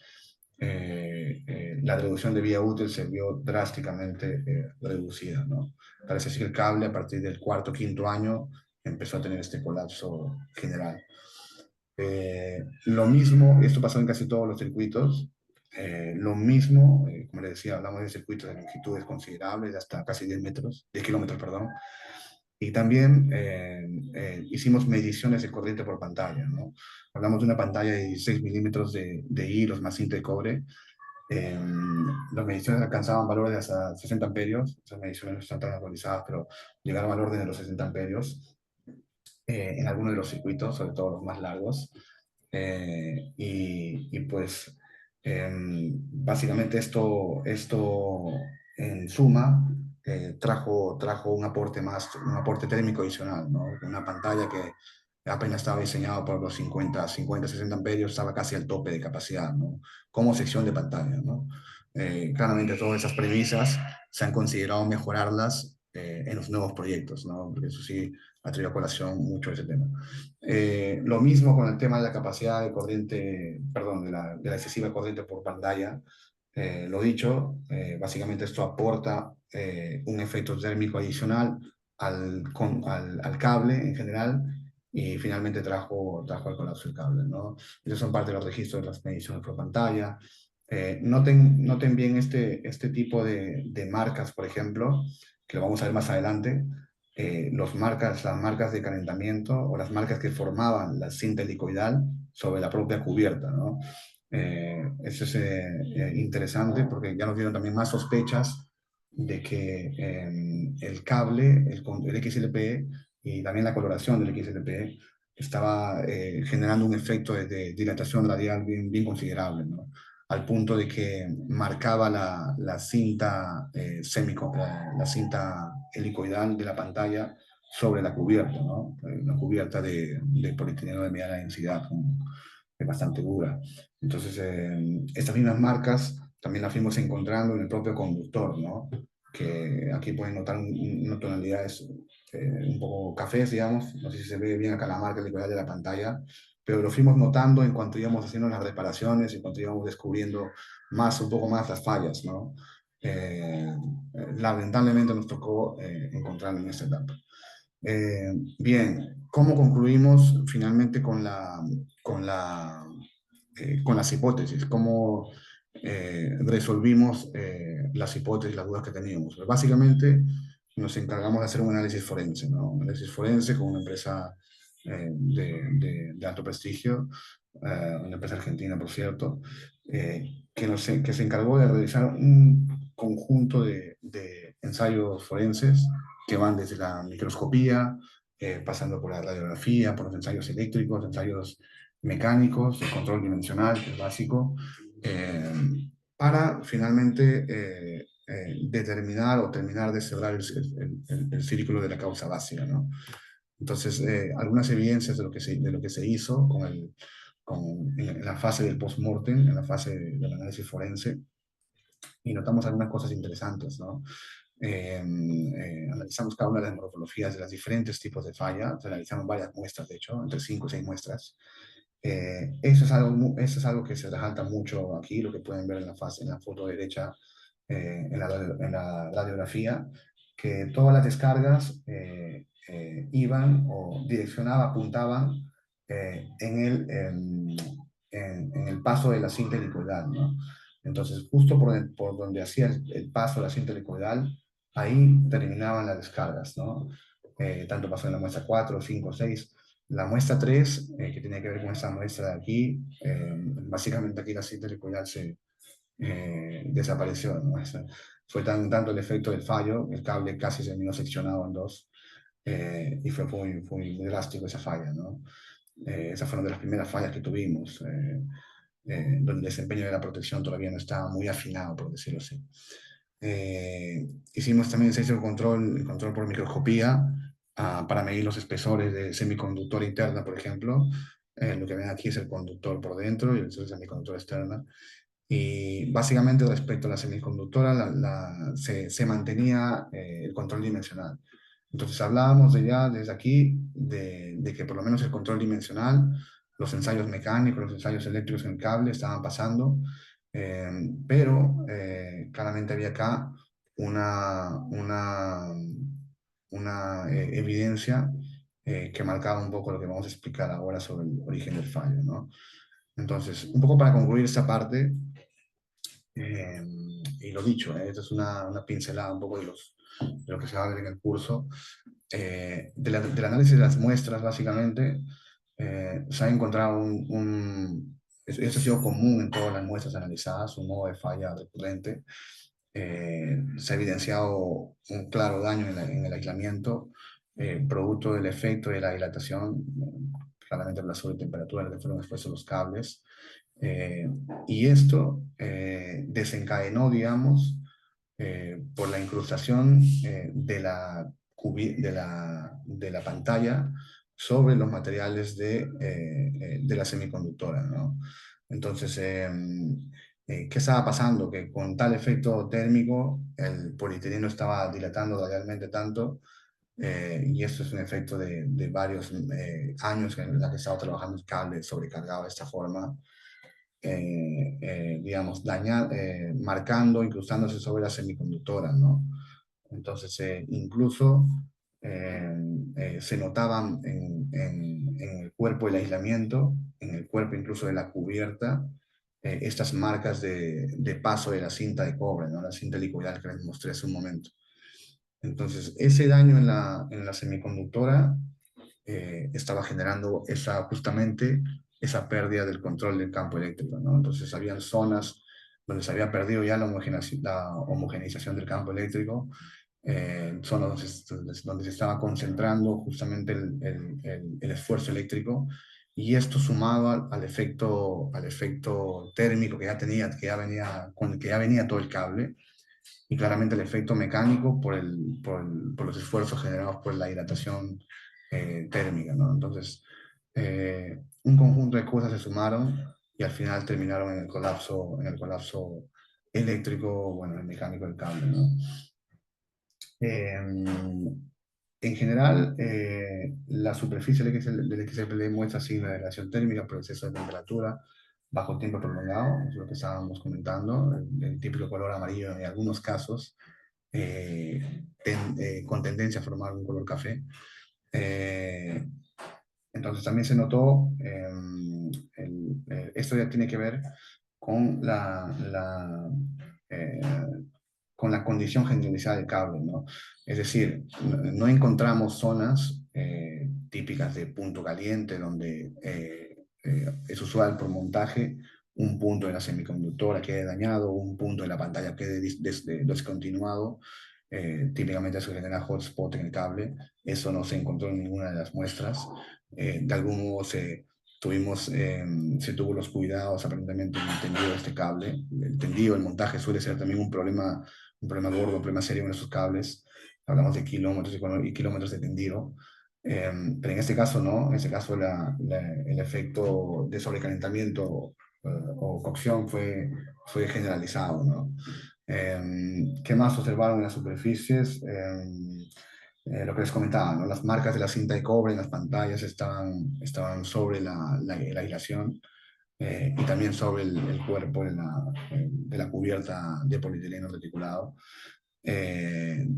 la reducción de vía útil se vio drásticamente reducida, ¿no? Parece ser que el cable a partir del cuarto, quinto año empezó a tener este colapso general. Lo mismo, esto pasó en casi todos los circuitos, lo mismo, como les decía, hablamos de circuitos de longitudes considerables, de hasta casi 10 metros, 10 kilómetros, perdón, y también hicimos mediciones de corriente por pantalla, ¿no? Hablamos de una pantalla de 16 milímetros de hilos más cinta de cobre. Eh, las mediciones alcanzaban valores de hasta 60 amperios, esas mediciones no están tan actualizadas, pero llegaron al orden de los 60 amperios en algunos de los circuitos, sobre todo los más largos. Pues básicamente esto en suma trajo un aporte térmico adicional, ¿no? Una pantalla que apenas estaba diseñada por los 60 amperios, estaba casi al tope de capacidad, ¿no? Como sección de pantalla, ¿no? Claramente todas esas premisas se han considerado mejorarlas en los nuevos proyectos, ¿no? Porque eso sí ha traído a colación mucho ese tema. Lo mismo con el tema de la capacidad de corriente, perdón, de la excesiva corriente por pantalla. Lo dicho, básicamente esto aporta un efecto térmico adicional al cable en general y finalmente trajo el colapso del cable, ¿no? Esos son parte de los registros de las mediciones por pantalla. Noten bien este tipo de marcas, por ejemplo, que lo vamos a ver más adelante, las marcas de calentamiento o las marcas que formaban la cinta helicoidal sobre la propia cubierta, ¿no? Eso es interesante porque ya nos dieron también más sospechas de que el cable, el XLPE y también la coloración del XLPE estaba generando un efecto de dilatación radial bien considerable, ¿no? Al punto de que marcaba la cinta, la cinta helicoidal de la pantalla sobre la cubierta, ¿no? Una cubierta de polietileno de mediana densidad, es bastante dura. Entonces, estas mismas marcas también las fuimos encontrando en el propio conductor, ¿no? Que aquí pueden notar unas tonalidades un poco cafés, digamos, no sé si se ve bien acá la marca liquidar de la pantalla, pero lo fuimos notando en cuanto íbamos haciendo las reparaciones, en cuanto íbamos descubriendo más, un poco más las fallas, ¿no? Lamentablemente nos tocó encontrarlo en esta etapa. Bien, ¿cómo concluimos finalmente con la, con las hipótesis? ¿Cómo resolvimos las hipótesis, las dudas que teníamos? Pues básicamente nos encargamos de hacer un análisis forense, ¿no? Un análisis forense con una empresa de alto prestigio, una empresa argentina, por cierto, que se encargó de realizar un conjunto de ensayos forenses que van desde la microscopía, pasando por la radiografía, por los ensayos eléctricos, ensayos mecánicos, el control dimensional, que es básico, eh, para finalmente determinar o terminar de cerrar el círculo de la causa básica, ¿no? Entonces, algunas evidencias de lo que se hizo en la fase del post-mortem, en la fase del análisis forense, y notamos algunas cosas interesantes, ¿no? Analizamos cada una de las morfologías de los diferentes tipos de falla, analizamos varias muestras, de hecho, entre 5 o 6 muestras. Eso es algo que se resalta mucho aquí, lo que pueden ver en en la foto derecha, en la radiografía, que todas las descargas iban o direccionaban, apuntaban en el paso de la cinta helicoidal, ¿no? Entonces, justo por donde hacía el paso de la cinta helicoidal, ahí terminaban las descargas, ¿no? Tanto pasó en la muestra 4, 5, 6. La muestra 3, que tiene que ver con esta muestra de aquí, básicamente aquí la cinta helicoidal se desapareció, ¿no? Fue tanto el efecto del fallo, el cable casi se vino seccionado en dos, y fue muy drástico esa falla, ¿no? Esas fueron de las primeras fallas que tuvimos, donde el desempeño de la protección todavía no estaba muy afinado, por decirlo así. Hicimos también el control por microscopía, para medir los espesores de semiconductor interna, por ejemplo. Lo que ven aquí es el conductor por dentro y el semiconductor externa. Y básicamente respecto a la semiconductora se mantenía el control dimensional. Entonces hablábamos ya desde aquí de que por lo menos el control dimensional, los ensayos mecánicos, los ensayos eléctricos en el cable estaban pasando, eh, pero claramente había acá una, una, una evidencia que marcaba un poco lo que vamos a explicar ahora sobre el origen del fallo, ¿no? Entonces, un poco para concluir esta parte, eh, y lo dicho, esto es una pincelada un poco de lo que se va a ver en el curso. Del análisis de las muestras, básicamente, se ha encontrado eso ha sido común en todas las muestras analizadas, un modo de falla recurrente. Se ha evidenciado un claro daño en el aislamiento, producto del efecto de la dilatación, claramente por la sobretemperatura a la que fueron expuestos los cables. Eh, y esto desencadenó, digamos, por la incrustación de la pantalla sobre los materiales de la semiconductora, ¿no? Entonces, ¿qué estaba pasando? Que con tal efecto térmico, el polietileno estaba dilatando radialmente tanto, y esto es un efecto de varios años en la que he estado trabajando el cable sobrecargado de esta forma, digamos, marcando, incrustándose sobre la semiconductora, ¿no? Entonces, incluso se notaban en el cuerpo del aislamiento, en el cuerpo incluso de la cubierta, estas marcas de paso de la cinta de cobre, ¿no? La cinta helicoidal que les mostré hace un momento. Entonces, ese daño en la semiconductora estaba generando justamente esa pérdida del control del campo eléctrico, ¿no? Entonces, habían zonas donde se había perdido ya la homogeneización del campo eléctrico, zonas donde se estaba concentrando justamente el esfuerzo eléctrico, y esto sumado al efecto térmico con el que ya venía todo el cable, y claramente el efecto mecánico por los esfuerzos generados por la hidratación térmica, ¿no? Entonces, un conjunto de cosas se sumaron y al final terminaron en el colapso eléctrico, bueno, el mecánico del cable, ¿no? Eh, En general, la superficie del XFL muestra signos de relación térmica por exceso de temperatura bajo tiempo prolongado, es lo que estábamos comentando, el típico color amarillo en algunos casos, con tendencia a formar un color café. Eh, entonces también se notó, esto ya tiene que ver con eh, con la condición generalizada del cable, ¿no? Es decir, no encontramos zonas típicas de punto caliente donde es usual por montaje un punto de la semiconductora quede dañado, un punto de la pantalla quede descontinuado. Típicamente eso genera hotspot en el cable. Eso no se encontró en ninguna de las muestras. De algún modo se tuvo los cuidados aparentemente en el tendido de este cable. El tendido, el montaje suele ser también un problema gordo, un problema serio en esos cables. Hablamos de kilómetros y kilómetros de tendido. Pero en este caso no, en este caso el efecto de sobrecalentamiento o cocción fue generalizado, ¿no? ¿Qué más observaron en las superficies? Lo que les comentaba, ¿no? Las marcas de la cinta de cobre en las pantallas estaban sobre la aislación y también sobre el cuerpo de la cubierta de polietileno reticulado. Eh,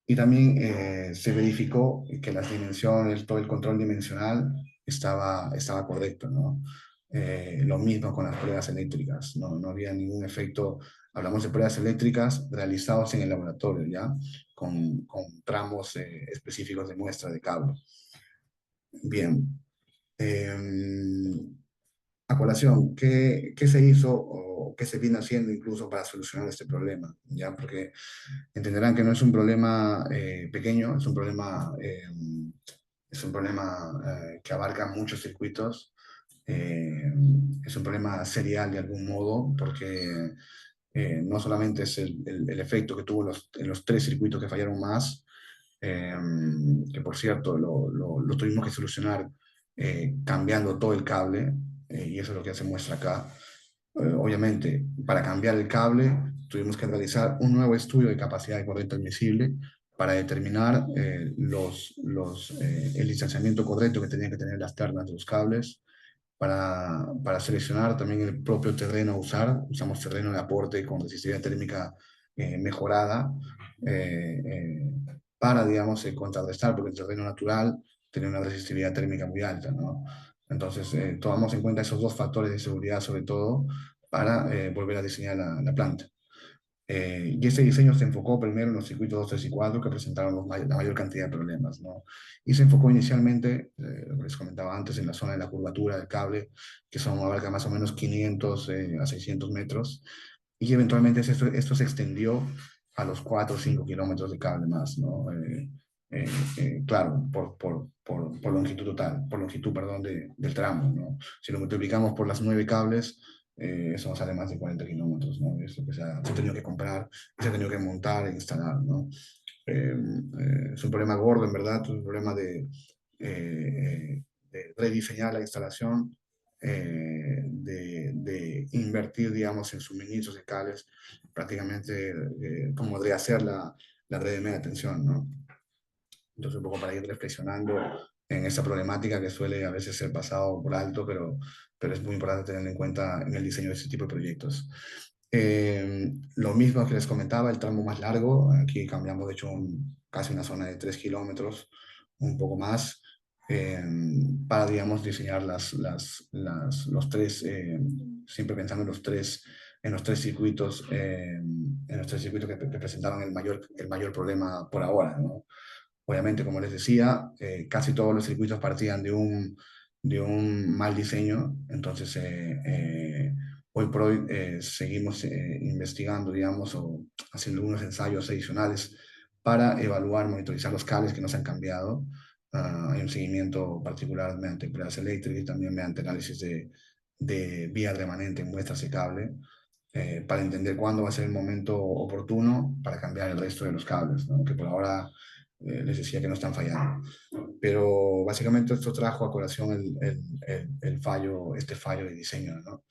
y también se verificó que las dimensiones, todo el control dimensional estaba correcto, ¿no? Lo mismo con las pruebas eléctricas, no había ningún efecto. Hablamos de pruebas eléctricas realizadas en el laboratorio, ¿ya? Con tramos específicos de muestra de cable. Bien. Eh, a colación, ¿qué se hizo o qué se viene haciendo incluso para solucionar este problema? ¿Ya? Porque entenderán que no es un problema pequeño, es un problema que abarca muchos circuitos, eh, es un problema serial de algún modo, porque no solamente es el efecto que tuvo en los tres circuitos que fallaron más, eh, que por cierto lo tuvimos que solucionar cambiando todo el cable, y eso es lo que se muestra acá. Obviamente, para cambiar el cable tuvimos que realizar un nuevo estudio de capacidad de corriente admisible para determinar el distanciamiento correcto que tenían que tener las ternas de los cables, para seleccionar también el propio terreno a usar. Usamos terreno de aporte con resistividad térmica mejorada para, digamos, contrarrestar, porque el terreno natural tiene una resistividad térmica muy alta, ¿no? Entonces, tomamos en cuenta esos dos factores de seguridad, sobre todo, para volver a diseñar la planta. Y ese diseño se enfocó primero en los circuitos 2, 3 y 4 que presentaron la mayor cantidad de problemas, ¿no? Y se enfocó inicialmente, lo que les comentaba antes, en la zona de la curvatura del cable, que abarca más o menos 500 a 600 metros, y eventualmente esto se extendió a los 4 o 5 kilómetros de cable más, ¿no? Claro, por longitud total, por longitud, perdón, del tramo, ¿no? Si lo multiplicamos por las 9 cables, eso nos sale más de 40 kilómetros, ¿no? Eso que se ha tenido que comprar, se ha tenido que montar e instalar, ¿no? Es un problema gordo, en verdad, es un problema de rediseñar la instalación, de invertir, digamos, en suministros de cables, prácticamente como debería ser la red de media tensión, ¿no? Entonces, un poco para ir reflexionando en esa problemática que suele a veces ser pasado por alto, pero es muy importante tenerlo en cuenta en el diseño de este tipo de proyectos. Lo mismo que les comentaba, el tramo más largo, aquí cambiamos de hecho casi una zona de 3 kilómetros, un poco más, eh, para, digamos, diseñar los tres, siempre pensando en los tres circuitos, que presentaban el mayor problema por ahora, ¿no? Obviamente, como les decía, casi todos los circuitos partían de un mal diseño, entonces hoy por hoy seguimos investigando, digamos, o haciendo algunos ensayos adicionales para evaluar, monitorizar los cables que no se han cambiado. Hay un seguimiento particular mediante pruebas eléctricas y también mediante análisis de vía remanente en muestras de cable, para entender cuándo va a ser el momento oportuno para cambiar el resto de los cables, ¿no? Que por ahora les decía que no están fallando. Pero básicamente esto trajo a colación este fallo de diseño, ¿no?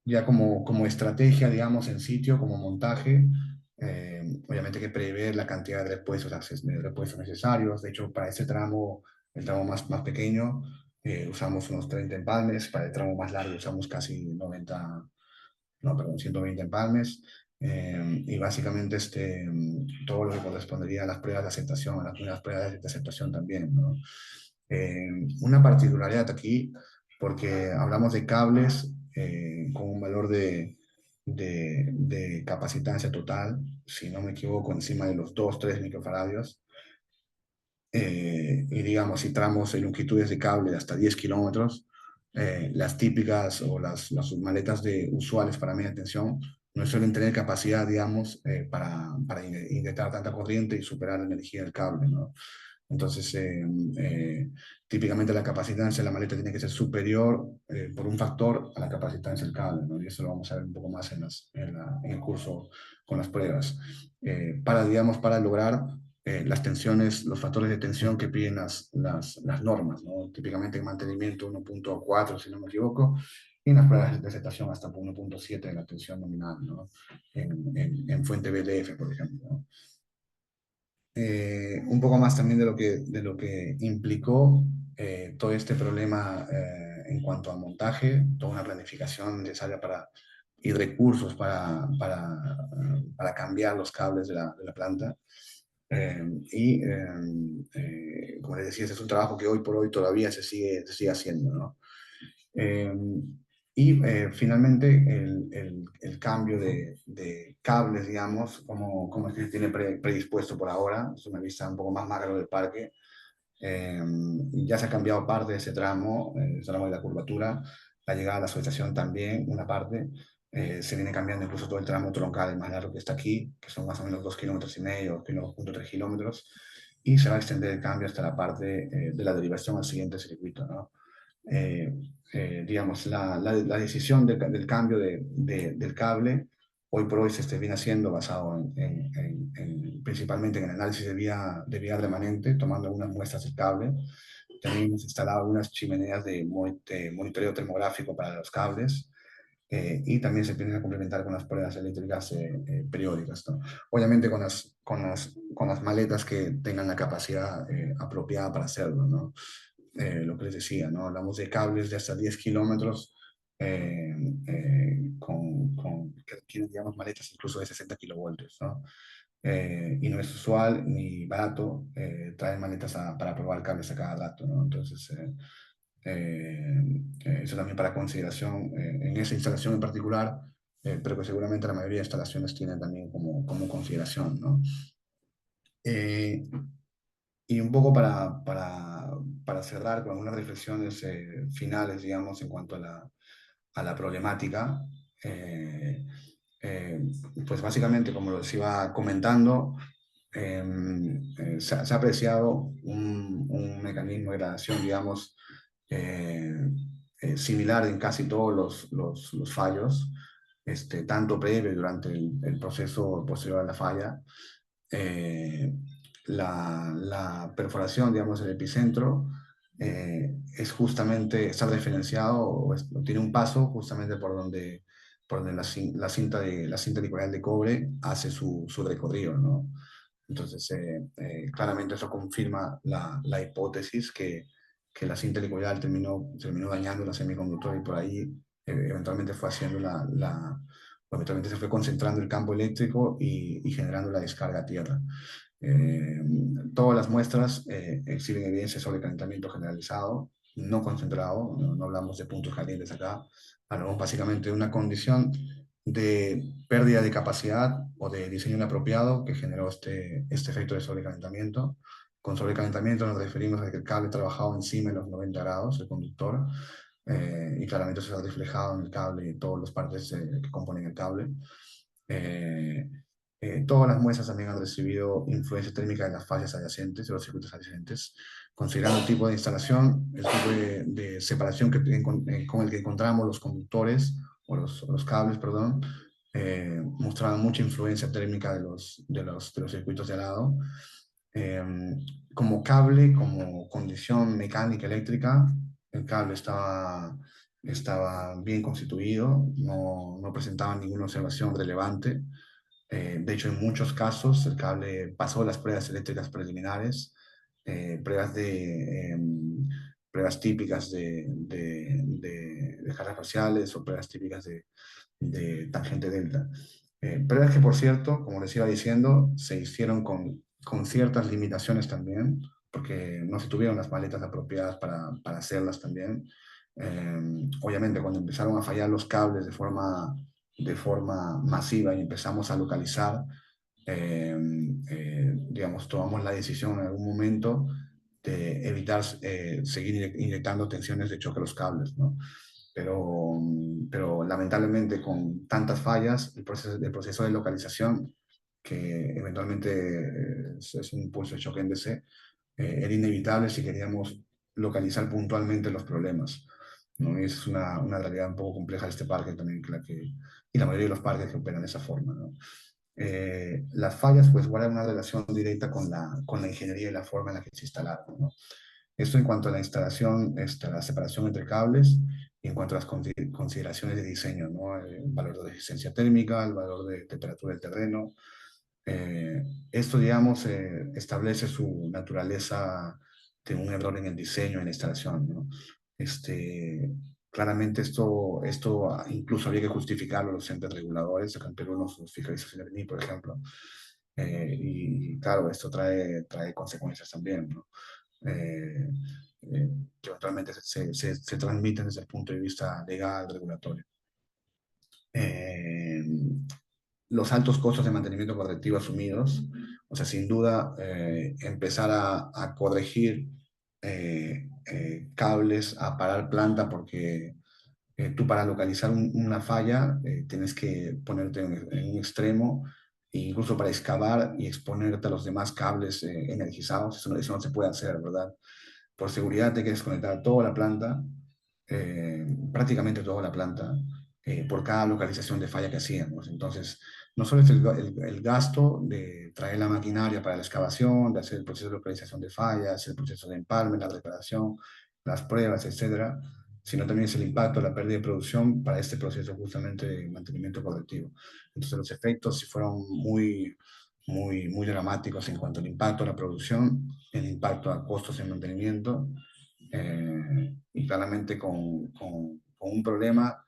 Ya como estrategia, digamos, en sitio, como montaje, Obviamente hay que prever la cantidad de repuestos necesarios. De hecho, para ese tramo, el tramo más pequeño, usamos unos 30 empalmes. Para el tramo más largo usamos casi 90, no, perdón, 120 empalmes. Y básicamente todo lo que correspondería a las pruebas de aceptación, a las primeras pruebas de aceptación también, ¿no? Una particularidad aquí, porque hablamos de cables con un valor de capacitancia total, si no me equivoco, encima de los 2-3 microfaradios. Y digamos, si tramos en longitudes de cable de hasta 10 kilómetros, las típicas o las maletas usuales para media tensión no suelen tener capacidad, digamos, para inyectar tanta corriente y superar la energía del cable, ¿no? Entonces, típicamente la capacitancia de la maleta tiene que ser superior por un factor a la capacitancia del cable, ¿no? Y eso lo vamos a ver un poco más en el curso con las pruebas. Digamos, para lograr las tensiones, los factores de tensión que piden las normas, ¿no? Típicamente en mantenimiento 1.4, si no me equivoco, y en las pruebas de aceptación hasta 1.7 de la tensión nominal, ¿no? En fuente BDF, por ejemplo, ¿no? Un poco más también de lo que implicó todo este problema en cuanto a montaje, toda una planificación necesaria y recursos para cambiar los cables de la planta. Como les decía, ese es un trabajo que hoy por hoy todavía se sigue haciendo, ¿no? Eh, Finalmente, el cambio de cables, digamos, como es que se tiene predispuesto por ahora, es una vista un poco más macro del parque. Eh, ya se ha cambiado parte de ese tramo, el tramo de la curvatura, la llegada a la subestación también, una parte. Se viene cambiando incluso todo el tramo troncal, el más largo que está aquí, que son más o menos 2,5 kilómetros, 2,3 kilómetros, y se va a extender el cambio hasta la parte de la derivación al siguiente circuito, ¿no? eh, digamos, la decisión del cambio del cable, hoy por hoy se viene haciendo basado principalmente en el análisis de vía remanente, tomando algunas muestras del cable. También hemos instalado algunas chimeneas de monitoreo termográfico para los cables. Y también se tienen que complementar con las pruebas eléctricas periódicas, ¿no? Obviamente con las maletas que tengan la capacidad apropiada para hacerlo, ¿no? Lo que les decía, ¿no? Hablamos de cables de hasta 10 kilómetros que tienen, digamos, maletas incluso de 60 kilovoltios, ¿no? Y no es usual ni barato traer maletas para probar cables a cada rato, ¿no? Entonces, eso también para consideración en esa instalación en particular, pero que seguramente la mayoría de instalaciones tienen también como consideración, ¿no? Eh, y un poco para cerrar con algunas reflexiones finales, digamos, en cuanto a la problemática, eh, eh, pues básicamente, como los iba comentando, se ha apreciado un mecanismo de gradación, digamos, eh, similar en casi todos los fallos, tanto previo y durante el proceso posterior a la falla. Eh, la perforación, digamos, del epicentro está referenciado o tiene un paso justamente por donde la cinta helicoidal de cobre hace su recorrido, ¿no? Entonces, claramente eso confirma la hipótesis que la cinta helicoidal terminó dañando la semiconductora y por ahí eventualmente fue haciendo o eventualmente se fue concentrando el campo eléctrico y generando la descarga a tierra. Eh, Todas las muestras exhiben evidencia sobre calentamiento generalizado, no concentrado, no hablamos de puntos calientes acá, hablamos básicamente de una condición de pérdida de capacidad o de diseño inapropiado que generó este efecto de sobrecalentamiento. Con sobrecalentamiento nos referimos a que el cable trabajaba encima de los 90 grados, el conductor, y claramente eso se ha reflejado en el cable y todas las partes que componen el cable. Eh, Todas las muestras también han recibido influencia térmica de las fallas adyacentes, de los circuitos adyacentes, considerando el tipo de instalación, el tipo de separación con el que encontramos los conductores o los cables, perdón, mostraban mucha influencia térmica de los circuitos de al lado. Eh, Como cable, como condición mecánica eléctrica, el cable estaba bien constituido, no presentaba ninguna observación relevante. De hecho, en muchos casos el cable pasó las pruebas eléctricas preliminares, pruebas pruebas típicas de cargas parciales o pruebas típicas de tangente delta. Pruebas que, por cierto, como les iba diciendo, se hicieron con ciertas limitaciones también, porque no se tuvieron las maletas apropiadas para hacerlas también. Obviamente, cuando empezaron a fallar los cables de forma masiva y empezamos a localizar, digamos, tomamos la decisión en algún momento de evitar seguir inyectando tensiones de choque a los cables, ¿no? Pero lamentablemente con tantas fallas, el proceso de localización, que eventualmente es un impulso de choque en DC, era inevitable si queríamos localizar puntualmente los problemas, ¿no? Y esa es una realidad un poco compleja de este parque también, y la mayoría de los parques que operan de esa forma, ¿no? Las fallas pues guardan una relación directa con la ingeniería y la forma en la que se instalaron, ¿no? Esto en cuanto a la instalación, la separación entre cables y en cuanto a las consideraciones de diseño, ¿no? El valor de resistencia térmica, el valor de temperatura del terreno. Eh, Esto, digamos, establece su naturaleza de un error en el diseño, en la instalación, ¿no? Claramente esto incluso había que justificarlo a los entes reguladores. Acá en Perú nos fiscaliza Senermi, por ejemplo. Y claro, esto trae consecuencias también, ¿no? eh, que eventualmente se transmiten desde el punto de vista legal, regulatorio. Eh, los altos costos de mantenimiento correctivo asumidos, o sea, sin duda, empezar a corregir cables, a parar planta, porque tú para localizar una falla tienes que ponerte en un extremo, e incluso para excavar y exponerte a los demás cables energizados, eso no se puede hacer, ¿verdad? Por seguridad te quieres conectar toda la planta, prácticamente toda la planta, por cada localización de falla que hacíamos. Entonces, no solo es el gasto de traer la maquinaria para la excavación, de hacer el proceso de localización de fallas, el proceso de empalme, la reparación, las pruebas, etcétera, sino también es el impacto, la pérdida de producción para este proceso justamente de mantenimiento correctivo. Entonces, los efectos sí fueron muy dramáticos en cuanto al impacto a la producción, el impacto a costos de mantenimiento, y claramente con un problema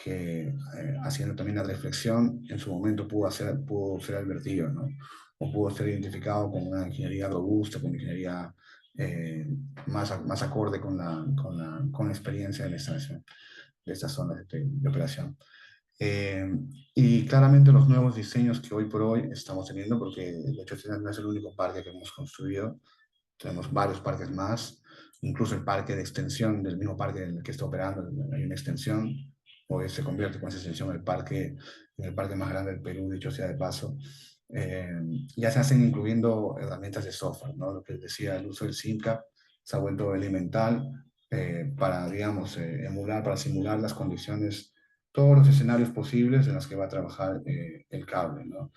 que, haciendo también la reflexión, en su momento pudo ser advertido, ¿no? O pudo ser identificado con una ingeniería robusta, con una ingeniería más acorde con la experiencia de la instalación de estas zonas de operación. Eh, y claramente los nuevos diseños que hoy por hoy estamos teniendo, porque de hecho este no es el único parque que hemos construido, tenemos varios parques más, incluso el parque de extensión del mismo parque en el que está operando, hay una extensión, hoy se convierte con esa extensión en el parque más grande del Perú, dicho sea de paso. Eh, ya se hacen incluyendo herramientas de software, ¿no? Lo que les decía, el uso del SIMCAP se ha vuelto elemental para, digamos, emular, para simular las condiciones, todos los escenarios posibles en los que va a trabajar el cable, ¿no?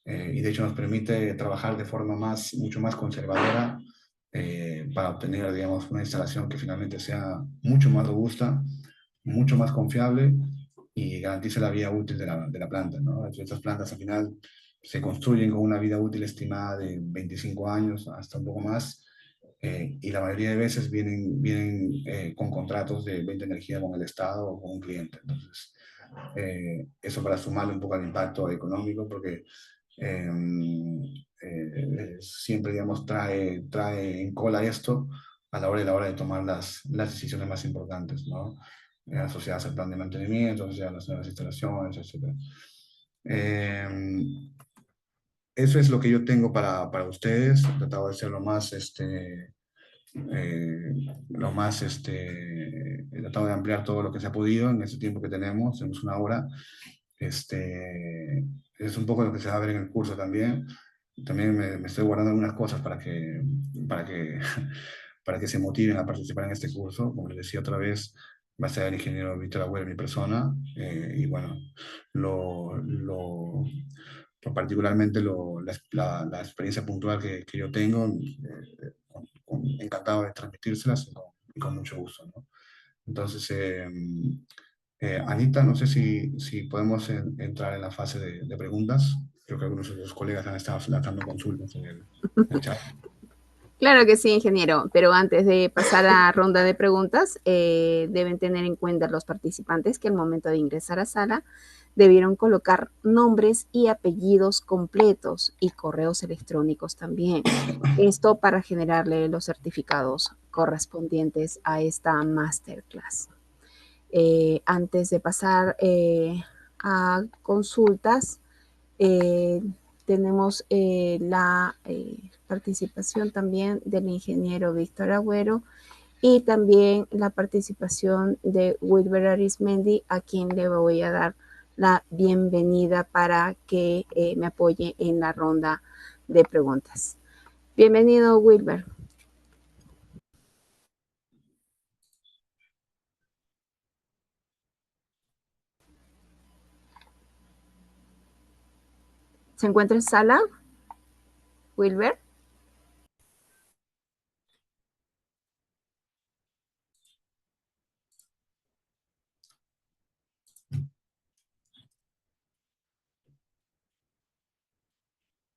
Y de hecho nos permite trabajar de forma mucho más conservadora para obtener, digamos, una instalación que finalmente sea mucho más robusta, mucho más confiable y garantice la vida útil de la planta, ¿no? Estas plantas al final se construyen con una vida útil estimada de 25 años hasta un poco más, y la mayoría de veces vienen con contratos de venta de energía con el Estado o con un cliente. Entonces, eso para sumarle un poco al impacto económico, porque eh, siempre, digamos, trae en cola esto a la hora de tomar las decisiones más importantes, ¿no? Asociadas al plan de mantenimiento, asociadas a las nuevas instalaciones, etc. Eh, Eso es lo que yo tengo para ustedes. He tratado de ser eh, he tratado de ampliar todo lo que se ha podido en este tiempo que tenemos una hora. Es un poco lo que se va a ver en el curso también. También me estoy guardando algunas cosas para que, para que se motiven a participar en este curso. Como les decía otra vez, va a ser el ingeniero Víctor Agüero, mi persona. Y bueno, lo, lo, particularmente la experiencia puntual que yo tengo, encantado de transmitírselas y con mucho gusto, ¿no? Entonces, Anita, no sé si podemos entrar en la fase de preguntas. Creo que algunos de los colegas han estado dando consultas en el chat. Claro que sí, ingeniero, pero antes de pasar a la ronda de preguntas, deben tener en cuenta los participantes que al momento de ingresar a sala debieron colocar nombres y apellidos completos y correos electrónicos también. Esto para generarle los certificados correspondientes a esta masterclass. Antes de pasar a consultas, eh, tenemos la participación también del ingeniero Víctor Agüero y también la participación de Wilber Arismendi, a quien le voy a dar la bienvenida para que me apoye en la ronda de preguntas. Bienvenido, Wilber. ¿Se encuentra en sala, Wilber?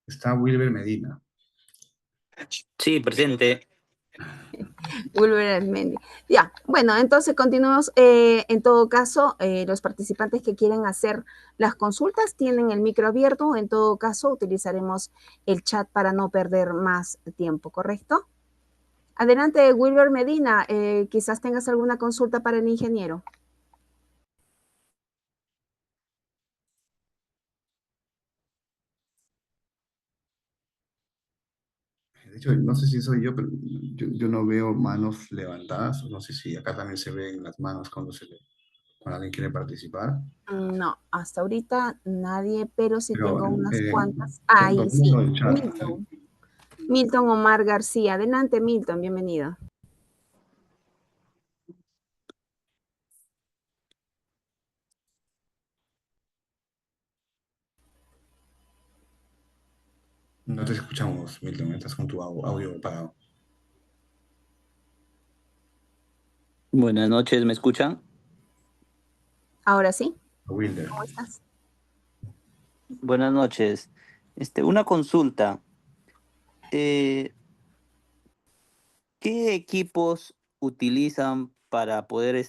Está Wilber Medina. Sí, presente. Wilber Arismendi. Ya, bueno, entonces continuamos. En todo caso, los participantes que quieren hacer las consultas tienen el micro abierto. En todo caso, utilizaremos el chat para no perder más tiempo, ¿correcto? Adelante, Wilber Medina. Quizás tengas alguna consulta para el ingeniero. De hecho, no sé si soy yo, pero yo no veo manos levantadas. No sé si acá también se ven las manos cuando alguien quiere participar. No, hasta ahorita nadie, pero sí Pero tengo unas cuantas. lo Ahí tengo sí, en el chat. Milton. Milton Omar García. Adelante, Milton, bienvenido. No te escuchamos, Milton, estás con tu audio apagado. Buenas noches, ¿me escuchan? Ahora sí, Wilder. ¿cómo estás? Buenas noches. Una consulta. Eh, ¿Qué equipos utilizan para poder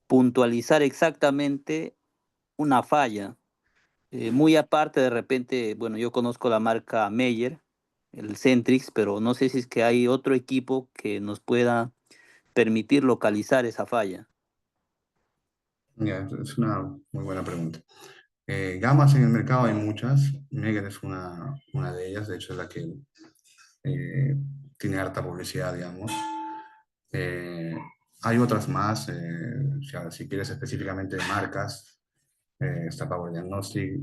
puntualizar exactamente una falla? Muy aparte, de repente, bueno, yo conozco la marca Meyer, el Centrix, pero no sé si es que hay otro equipo que nos pueda permitir localizar esa falla. Ya, es una muy buena pregunta. Gamas en el mercado hay muchas. Megan es una de ellas, de hecho es la que eh, tiene harta publicidad, digamos. Eh, Hay otras más, si quieres específicamente de marcas, está Power Diagnostic,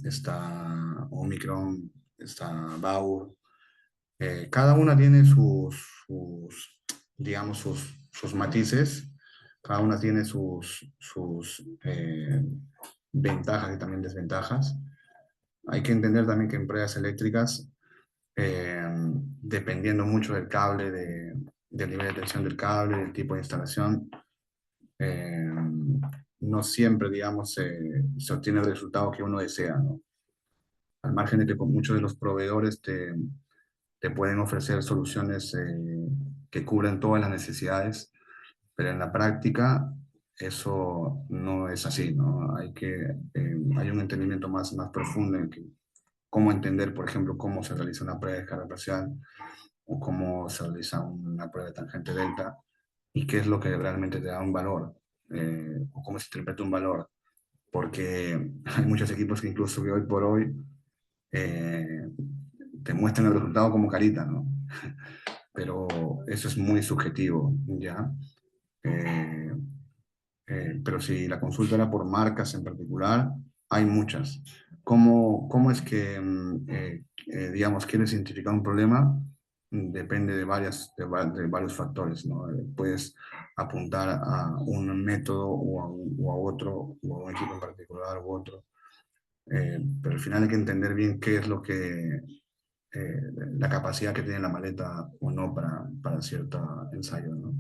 está Omicron, está Bauer. Cada una tiene digamos, sus matices, cada una tiene sus ventajas y también desventajas. Hay que entender también que empresas eléctricas, eh, dependiendo mucho del cable, del nivel de tensión del cable, del tipo de instalación, eh, no siempre, digamos, se obtiene el resultado que uno desea, ¿no? Al margen de que con muchos de los proveedores te pueden ofrecer soluciones que cubren todas las necesidades, pero en la práctica eso no es así, ¿no? Hay un entendimiento más profundo en que, cómo entender, por ejemplo, cómo se realiza una prueba de carga parcial o cómo se realiza una prueba de tangente delta y qué es lo que realmente te da un valor, o cómo se interpreta un valor, porque hay muchos equipos que incluso que hoy por hoy eh, te muestran el resultado como carita, ¿no? Pero eso es muy subjetivo, ¿ya? Eh, pero si la consulta era por marcas en particular, hay muchas. ¿Cómo es que, digamos, quieres identificar un problema? Depende de varios factores, ¿no? Puedes apuntar a un método o a otro, o a un equipo en particular u otro. Pero al final hay que entender bien qué es la capacidad que tiene la maleta o no para cierto ensayo, ¿no?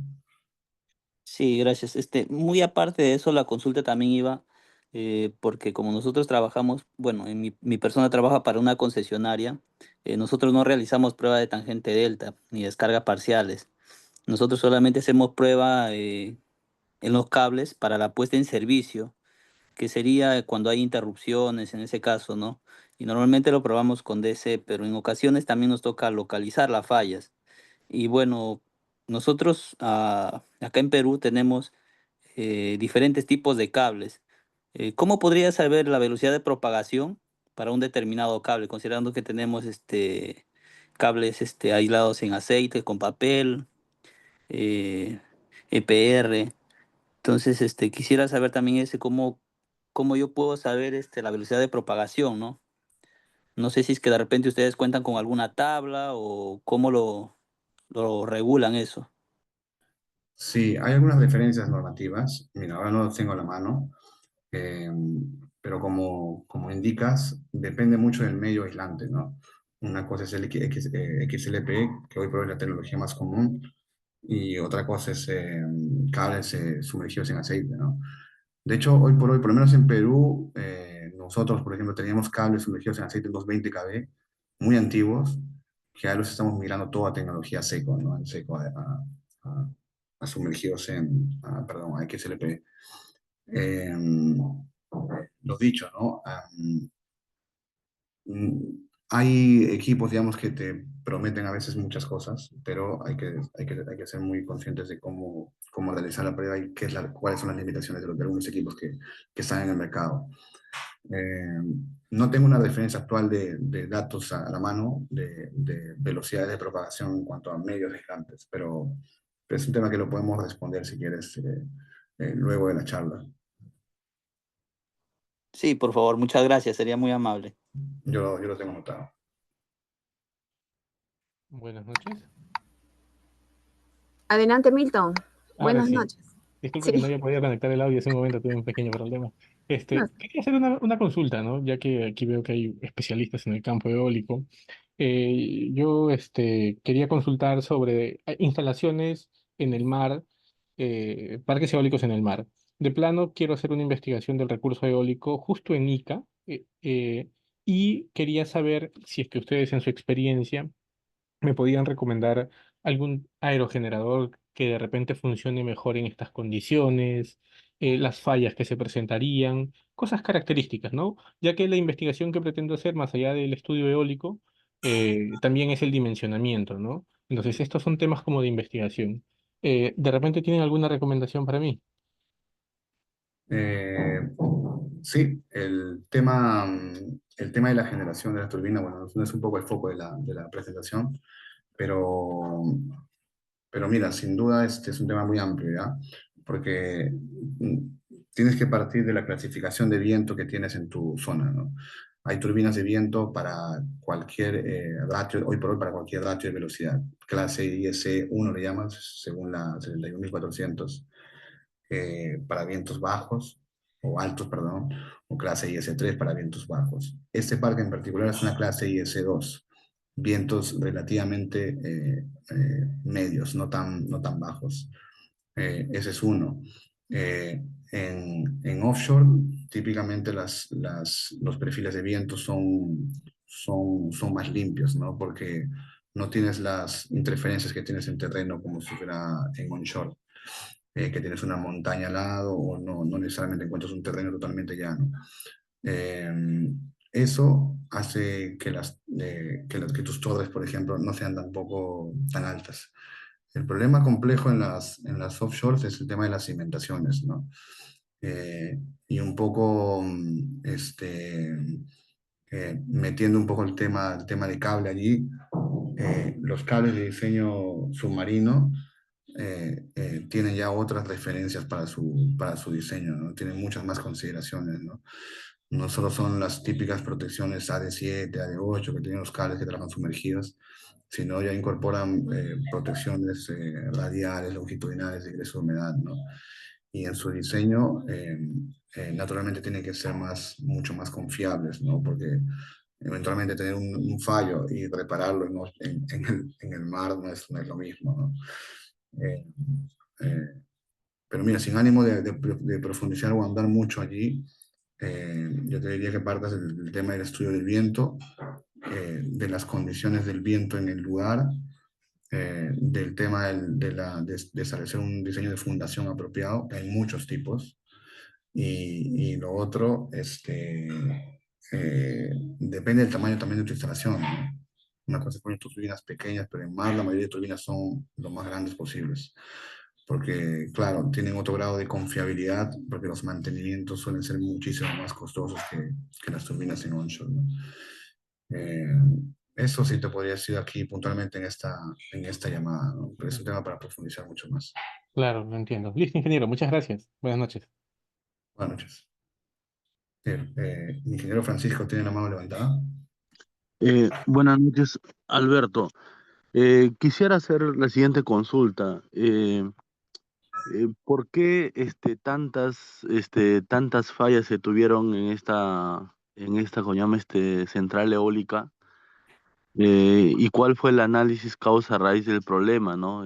Sí, gracias. Muy aparte de eso, la consulta también iba porque como nosotros trabajamos, bueno, mi persona trabaja para una concesionaria, nosotros no realizamos prueba de tangente delta ni descarga parciales. Nosotros solamente hacemos prueba en los cables para la puesta en servicio, que sería cuando hay interrupciones en ese caso, ¿no? Y normalmente lo probamos con DC, pero en ocasiones también nos toca localizar las fallas. Y bueno, nosotros acá en Perú tenemos diferentes tipos de cables. ¿Cómo podría saber la velocidad de propagación para un determinado cable, considerando que tenemos cables aislados en aceite, con papel, eh, EPR? Entonces, quisiera saber también cómo yo puedo saber la velocidad de propagación, ¿no? No sé si es que de repente ustedes cuentan con alguna tabla o cómo lo regulan eso. Sí, hay algunas referencias normativas. Mira, ahora no las tengo a la mano, eh, pero como indicas, depende mucho del medio aislante, ¿no? Una cosa es el XLPE, que hoy por hoy es la tecnología más común, y otra cosa es cables sumergidos en aceite, ¿no? De hecho, hoy por hoy, por lo menos en Perú, nosotros, por ejemplo, teníamos cables sumergidos en aceite 220 kV, muy antiguos, que ahora los estamos migrando todo a tecnología seco, ¿no? En seco, a- a sumergidos perdón, a XLP. Eh, lo dicho, ¿no? Hay equipos, digamos, que te prometen a veces muchas cosas, pero hay que ser muy conscientes de cómo realizar la prueba y cuáles son las limitaciones de algunos equipos que están en el mercado. Eh, no tengo una referencia actual de datos a la mano de velocidades de propagación en cuanto a medios aislantes, pero es un tema que lo podemos responder si quieres luego de la charla. Sí, por favor, muchas gracias, sería muy amable. Yo lo tengo anotado. Buenas noches. Adelante, Milton. Ahora Buenas sí. noches. Disculpe que no Sí, haya podido conectar el audio, hace un momento tuve un pequeño problema. no, Quería hacer una consulta, ¿no? Ya que aquí veo que hay especialistas en el campo eólico. Yo quería consultar sobre instalaciones en el mar, parques eólicos en el mar. De plano, quiero hacer una investigación del recurso eólico justo en Ica, y quería saber si es que ustedes en su experiencia me podían recomendar algún aerogenerador que de repente funcione mejor en estas condiciones, las fallas que se presentarían, cosas características, ¿no? Ya que la investigación que pretendo hacer, más allá del estudio eólico, también es el dimensionamiento, ¿no? Entonces, estos son temas como de investigación. ¿De repente tienen alguna recomendación para mí? Eh, sí, el tema de la generación de la turbina, bueno, no es un poco el foco de la presentación, pero, pero mira, sin duda este es un tema muy amplio, ¿ya? Porque tienes que partir de la clasificación de viento que tienes en tu zona, ¿no? Hay turbinas de viento para cualquier ratio, hoy por hoy para cualquier ratio de velocidad. Clase IS 1 le llaman, según la 71400 para vientos bajos, o altos, perdón, o clase IS3 para vientos bajos. Este parque en particular es una clase IS2, vientos relativamente medios, no tan bajos. Ese es uno. En offshore, típicamente los perfiles de viento son más limpios, ¿no? Porque no tienes las interferencias que tienes en terreno como si fuera en onshore, que tienes una montaña al lado o no necesariamente encuentras un terreno totalmente llano. Eh, Eso hace que tus torres, por ejemplo, no sean tampoco tan altas. El problema complejo en las offshores es el tema de las cimentaciones, ¿no? Y un poco, metiendo un poco el tema de cable allí, los cables de diseño submarino tienen ya otras referencias para su diseño, ¿no? Tienen muchas más consideraciones, ¿no? No solo son las típicas protecciones AD7, AD8 que tienen los cables que trabajan sumergidos, sino ya incorporan protecciones radiales, longitudinales de ingreso de humedad, ¿no? Y en su diseño, naturalmente, tienen que ser mucho más confiables, ¿no? Porque eventualmente tener un fallo y repararlo en el mar no es lo mismo, ¿no? Eh, pero mira, sin ánimo de profundizar o andar mucho allí, yo te diría que partas del tema del estudio del viento, de las condiciones del viento en el lugar, del tema de establecer un diseño de fundación apropiado, que hay muchos tipos, y lo otro, depende del tamaño también de tu instalación, ¿no? Una cosa es poner turbinas pequeñas, pero en mar la mayoría de turbinas son lo más grandes posibles, porque, claro, tienen otro grado de confiabilidad, porque los mantenimientos suelen ser muchísimo más costosos que las turbinas en onshore, ¿no? Eh, Eso sí te podría decir aquí puntualmente en esta llamada, ¿no? Pero es un tema para profundizar mucho más. Claro, lo entiendo. Listo, ingeniero, muchas gracias. Buenas noches. Buenas noches. Ingeniero Francisco, ¿tiene la mano levantada? Buenas noches, Alberto. Quisiera hacer la siguiente consulta. ¿Por qué tantas fallas se tuvieron en esta ¿cómo se llama? Central eólica? ¿Y cuál fue el análisis causa raíz del problema, ¿no?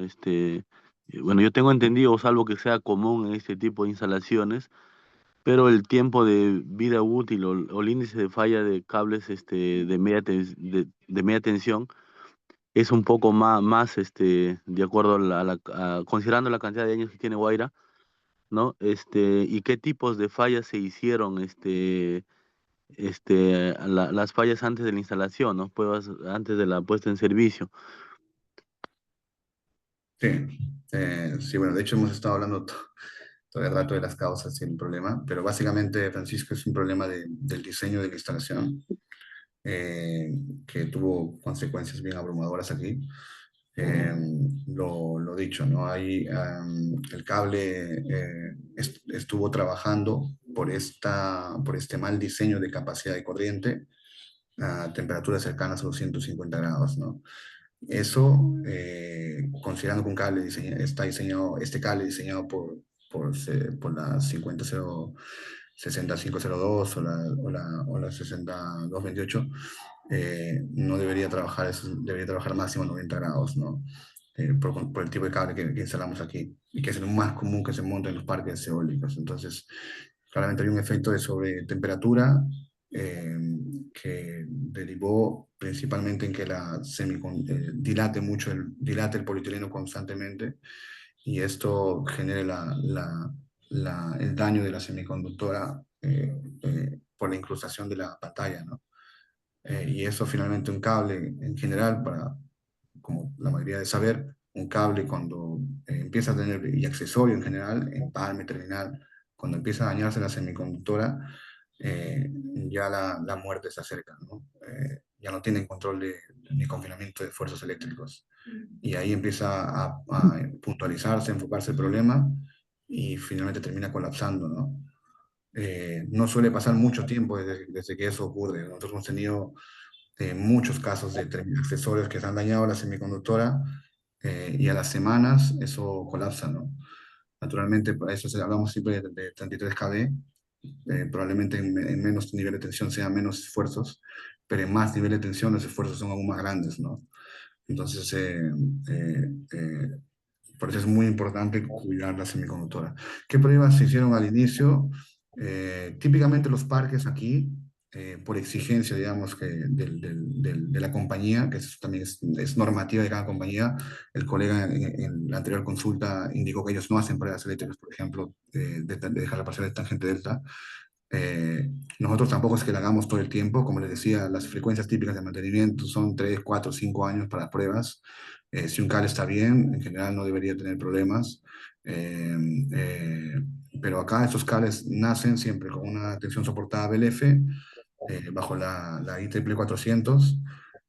Bueno, yo tengo entendido, salvo que sea común en este tipo de instalaciones, pero el tiempo de vida útil o el índice de falla de cables de media tensión es un poco más, de acuerdo considerando la cantidad de años que tiene Guaira, ¿no? Y qué tipos de fallas se hicieron, las fallas antes de la instalación, ¿no? Pruebas antes de la puesta en servicio. Sí, sí, bueno, de hecho hemos estado hablando todo el rato de las causas y el problema, pero básicamente, Francisco, es un problema del diseño de la instalación, que tuvo consecuencias bien abrumadoras aquí. Eh, lo dicho, ¿no? Ahí el cable estuvo trabajando por este mal diseño de capacidad de corriente a temperaturas cercanas a los 150 grados, ¿no? Eso, considerando que un cable está diseñado, este cable diseñado por la 60502 o la 6228, no debería trabajar, debería trabajar máximo a 90 grados, ¿no? Por el tipo de cable que instalamos aquí y que es el más común que se monta en los parques eólicos. Entonces, claramente hay un efecto de sobretemperatura, eh, que derivó principalmente en que dilate el polietileno constantemente, y esto genere el daño de la semiconductora, por la incrustación de la pantalla, ¿no? Y eso finalmente un cable en general, como la mayoría de saber, un cable cuando empieza a tener, y accesorio en general, empalme, terminal, cuando empieza a dañarse la semiconductora, eh, ya la muerte se acerca, ¿no? Ya no tienen control ni confinamiento de fuerzas eléctricos. Y ahí empieza a puntualizarse, a enfocarse el problema, y finalmente termina colapsando, ¿no? No suele pasar mucho tiempo desde que eso ocurre. Nosotros hemos tenido muchos casos de accesorios que se han dañado la semiconductora, y a las semanas eso colapsa, ¿no? Naturalmente, para eso hablamos siempre de 33 kV, probablemente en menos nivel de tensión sean menos esfuerzos, pero en más nivel de tensión los esfuerzos son aún más grandes, ¿no? Entonces, eh, eh, por eso es muy importante cuidar la semiconductora. ¿Qué pruebas se hicieron al inicio? Típicamente los parques aquí, por exigencia, digamos, de la compañía, que también es normativa de cada compañía. El colega en la anterior consulta indicó que ellos no hacen pruebas eléctricas, por ejemplo, de dejar la parcial de tangente delta. Nosotros tampoco es que la hagamos todo el tiempo. Como les decía, las frecuencias típicas de mantenimiento son 3, 4, 5 años para pruebas. Si un cable está bien, en general no debería tener problemas. Eh, eh, pero acá estos cables nacen siempre con una tensión soportada BLF, bajo la IEEE 400,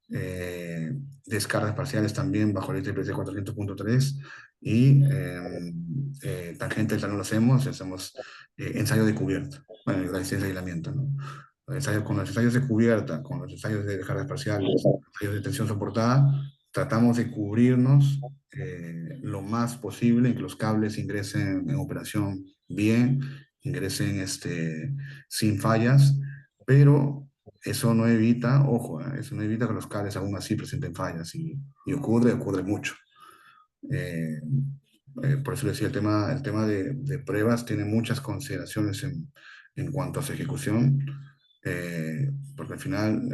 eh, descargas parciales también bajo el IEEE 400.3, y tangente delta no lo hacemos ensayo de cubierta, bueno, y resistencia de aislamiento, ¿no? Con los ensayos de cubierta, con los ensayos de descargas parciales, ensayos de tensión soportada, tratamos de cubrirnos lo más posible, en que los cables ingresen en operación bien, ingresen sin fallas, pero eso no evita, ojo, eso no evita que los cables aún así presenten fallas, y ocurre mucho. Eh, por eso decía, el tema de pruebas tiene muchas consideraciones en cuanto a su ejecución, porque al final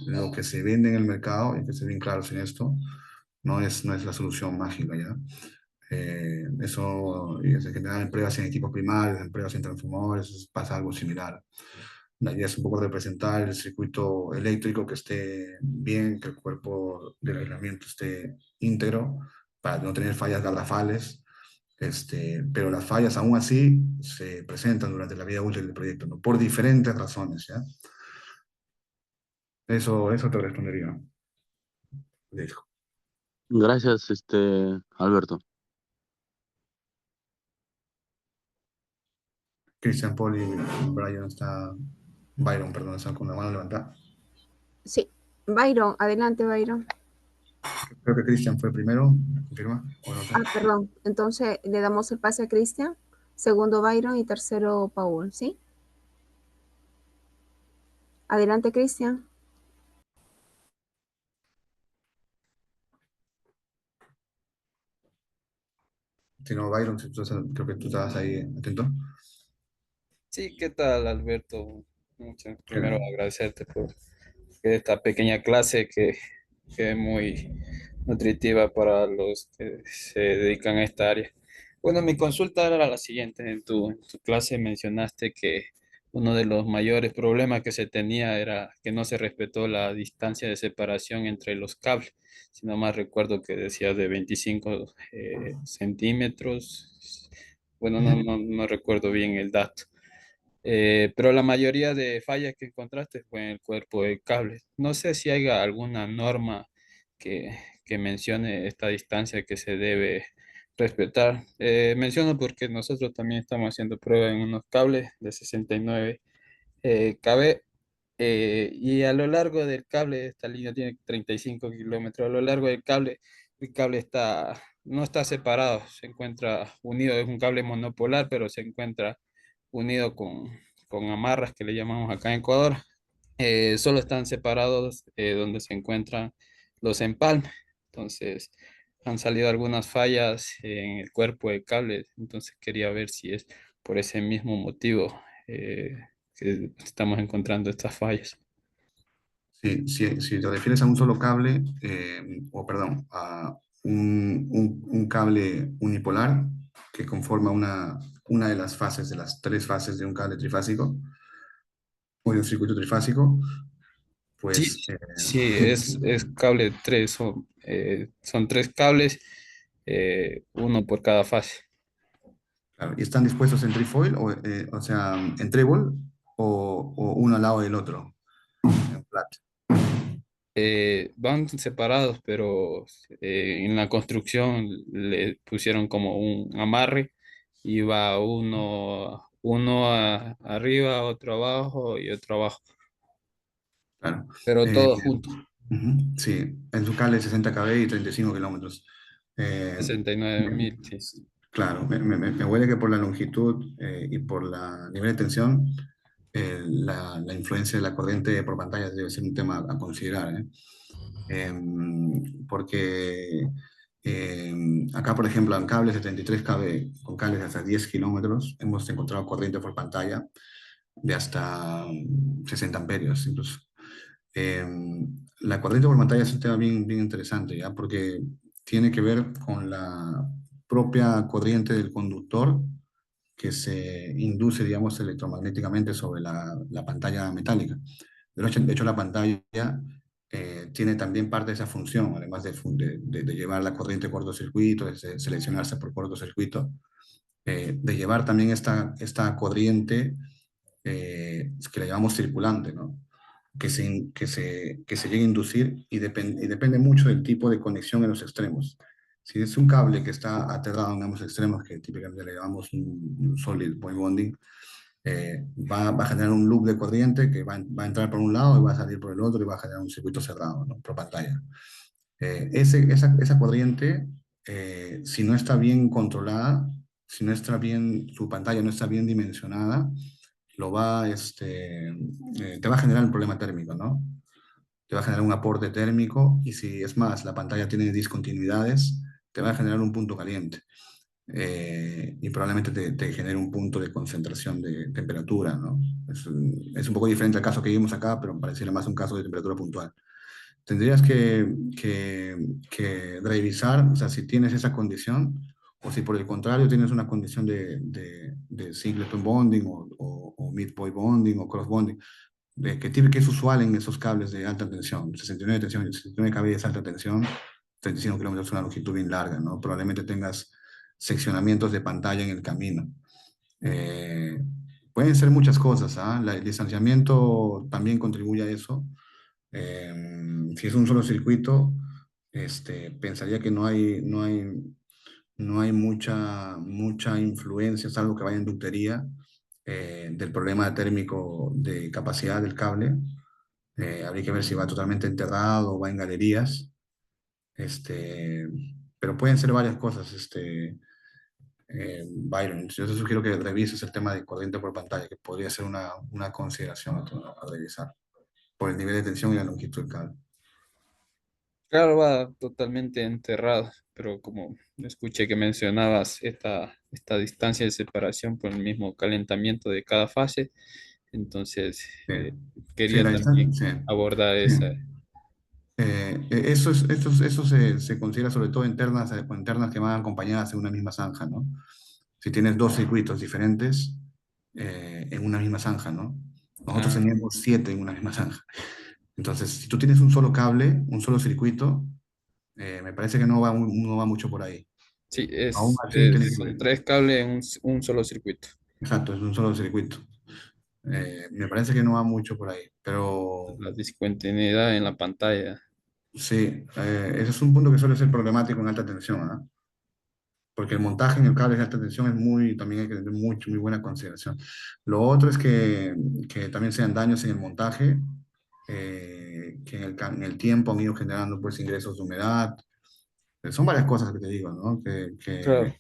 lo que se vende en el mercado, hay que ser bien claros en esto, no es la solución mágica, ¿ya? Eso, y se generan en pruebas en equipos primarios, en pruebas en transformadores, pasa algo similar. La idea es un poco representar el circuito eléctrico que esté bien, que el cuerpo de aislamiento esté íntegro, para no tener fallas garrafales, pero las fallas aún así se presentan durante la vida útil del proyecto, ¿no? Por diferentes razones, ¿ya? Eso te respondería. Listo. Gracias, Alberto. Christian, Paul y Brian Byron, perdón, están con la mano levantada. Sí. Byron, adelante, Byron. Creo que Christian fue primero, ¿confirma? ¿O no sé? Perdón. Entonces, le damos el pase a Cristian, segundo Byron y tercero Paul, ¿sí? Adelante, Cristian. Si no, Byron, creo que tú estabas ahí atento. Sí, ¿qué tal, Alberto? Primero Claro. agradecerte por esta pequeña clase que es muy nutritiva para los que se dedican a esta área. Bueno, mi consulta era la siguiente. En tu clase mencionaste que uno de los mayores problemas que se tenía era que no se respetó la distancia de separación entre los cables. Si no más recuerdo que decías de 25 centímetros. Bueno, no recuerdo bien el dato. Pero la mayoría de fallas que encontraste fue en el cuerpo del cable. No sé si hay alguna norma que, que mencione esta distancia que se debe respetar. Menciono porque nosotros también estamos haciendo prueba en unos cables de 69 kb, y a lo largo del cable, esta línea tiene 35 kilómetros. A lo largo del cable, el cable no está separado, se encuentra unido. Es un cable monopolar, pero se encuentra unido con amarras que le llamamos acá en Ecuador. Solo están separados donde se encuentran los empalmes. Entonces, han salido algunas fallas en el cuerpo del cable. Entonces, quería ver si es por ese mismo motivo que estamos encontrando estas fallas. Si te refieres a un solo cable, o perdón, a un cable unipolar que conforma una de las fases, de las tres fases de un cable trifásico, o de un circuito trifásico, Sí, pues sí, es cable 3, son tres cables, uno por cada fase. claro, y están dispuestos en trifoil, o sea, en trébol, o uno al lado del otro, en flat. Van separados, pero en la construcción le pusieron como un amarre y va arriba, otro abajo y otro abajo, Claro. pero Eh, todos juntos, sí, en su cable 60 kb y 35 kilómetros. Eh, 69.000, sí. claro, me huele que por la longitud y por la nivel de tensión, la influencia de la corriente por pantalla debe ser un tema a considerar, ¿eh? Porque acá, por ejemplo, en cables de 33 kb, con cables de hasta 10 kilómetros, hemos encontrado corriente por pantalla de hasta 60 amperios incluso. Eh, la corriente por pantalla es un tema bien, bien interesante, ¿ya? Porque tiene que ver con la propia corriente del conductor que se induce, digamos, electromagnéticamente sobre la pantalla metálica. De hecho, la pantalla tiene también parte de esa función, además de llevar la corriente cortocircuito, de seleccionarse por cortocircuito, de llevar también esta corriente que la llamamos circulante, ¿no? Que se llegue a inducir y depende mucho del tipo de conexión en los extremos. Si es un cable que está aterrado en ambos extremos, que típicamente le llamamos un solid point bonding, va a generar un loop de corriente que va a entrar por un lado y va a salir por el otro y va a generar un circuito cerrado, ¿no? Por pantalla. Esa corriente, si no está bien controlada, si no está bien, su pantalla no está bien dimensionada, te va a generar un problema térmico, ¿no? Te va a generar un aporte térmico y si es más, la pantalla tiene discontinuidades, te va a generar un punto caliente. y probablemente te genere un punto de concentración de temperatura, ¿no? Es un poco diferente al caso que vimos acá, pero pareciera más un caso de temperatura puntual. Tendrías que revisar, o sea, si tienes esa condición, o si por el contrario tienes una condición de singleton bonding o midpoint bonding o cross bonding, que es usual en esos cables de alta tensión, 69 tensión, 69 kV es alta tensión, 35 kilómetros es una longitud bien larga, ¿no? Probablemente tengas seccionamientos de pantalla en el camino. Eh, Pueden ser muchas cosas, ¿ah? El distanciamiento también contribuye a eso. Si es un solo circuito, pensaría que no hay mucha influencia, salvo que vaya en ductería, del problema térmico de capacidad del cable. Habría que ver si va totalmente enterrado o va en galerías. Este, pero pueden ser varias cosas, Byron. Yo te sugiero que revises el tema de corriente por pantalla, que podría ser una consideración a revisar, por el nivel de tensión y la longitud del cable. Claro, va totalmente enterrado, pero como escuché que mencionabas esta distancia de separación por el mismo calentamiento de cada fase, entonces Sí, sí, quería la también distancia, abordar sí. esa. Eso se considera sobre todo internas que van acompañadas en una misma zanja, ¿no? Si tienes dos circuitos diferentes en una misma zanja, ¿no? Nosotros Ah, teníamos 7 en una misma zanja. Entonces, si tú tienes un solo cable, un solo circuito, me parece que no va mucho por ahí. sí, Aún así, son tres cables en un solo circuito. exacto, es un solo circuito. Me parece que no va mucho por ahí, pero La discontinuidad en la pantalla. sí, ese es un punto que suele ser problemático en alta tensión, ¿ah? Porque el montaje en el cable de alta tensión también hay que tener muy buena consideración. Lo otro es que también sean daños en el montaje, que en el tiempo han ido generando pues ingresos de humedad. Son varias cosas que te digo, ¿no? Claro,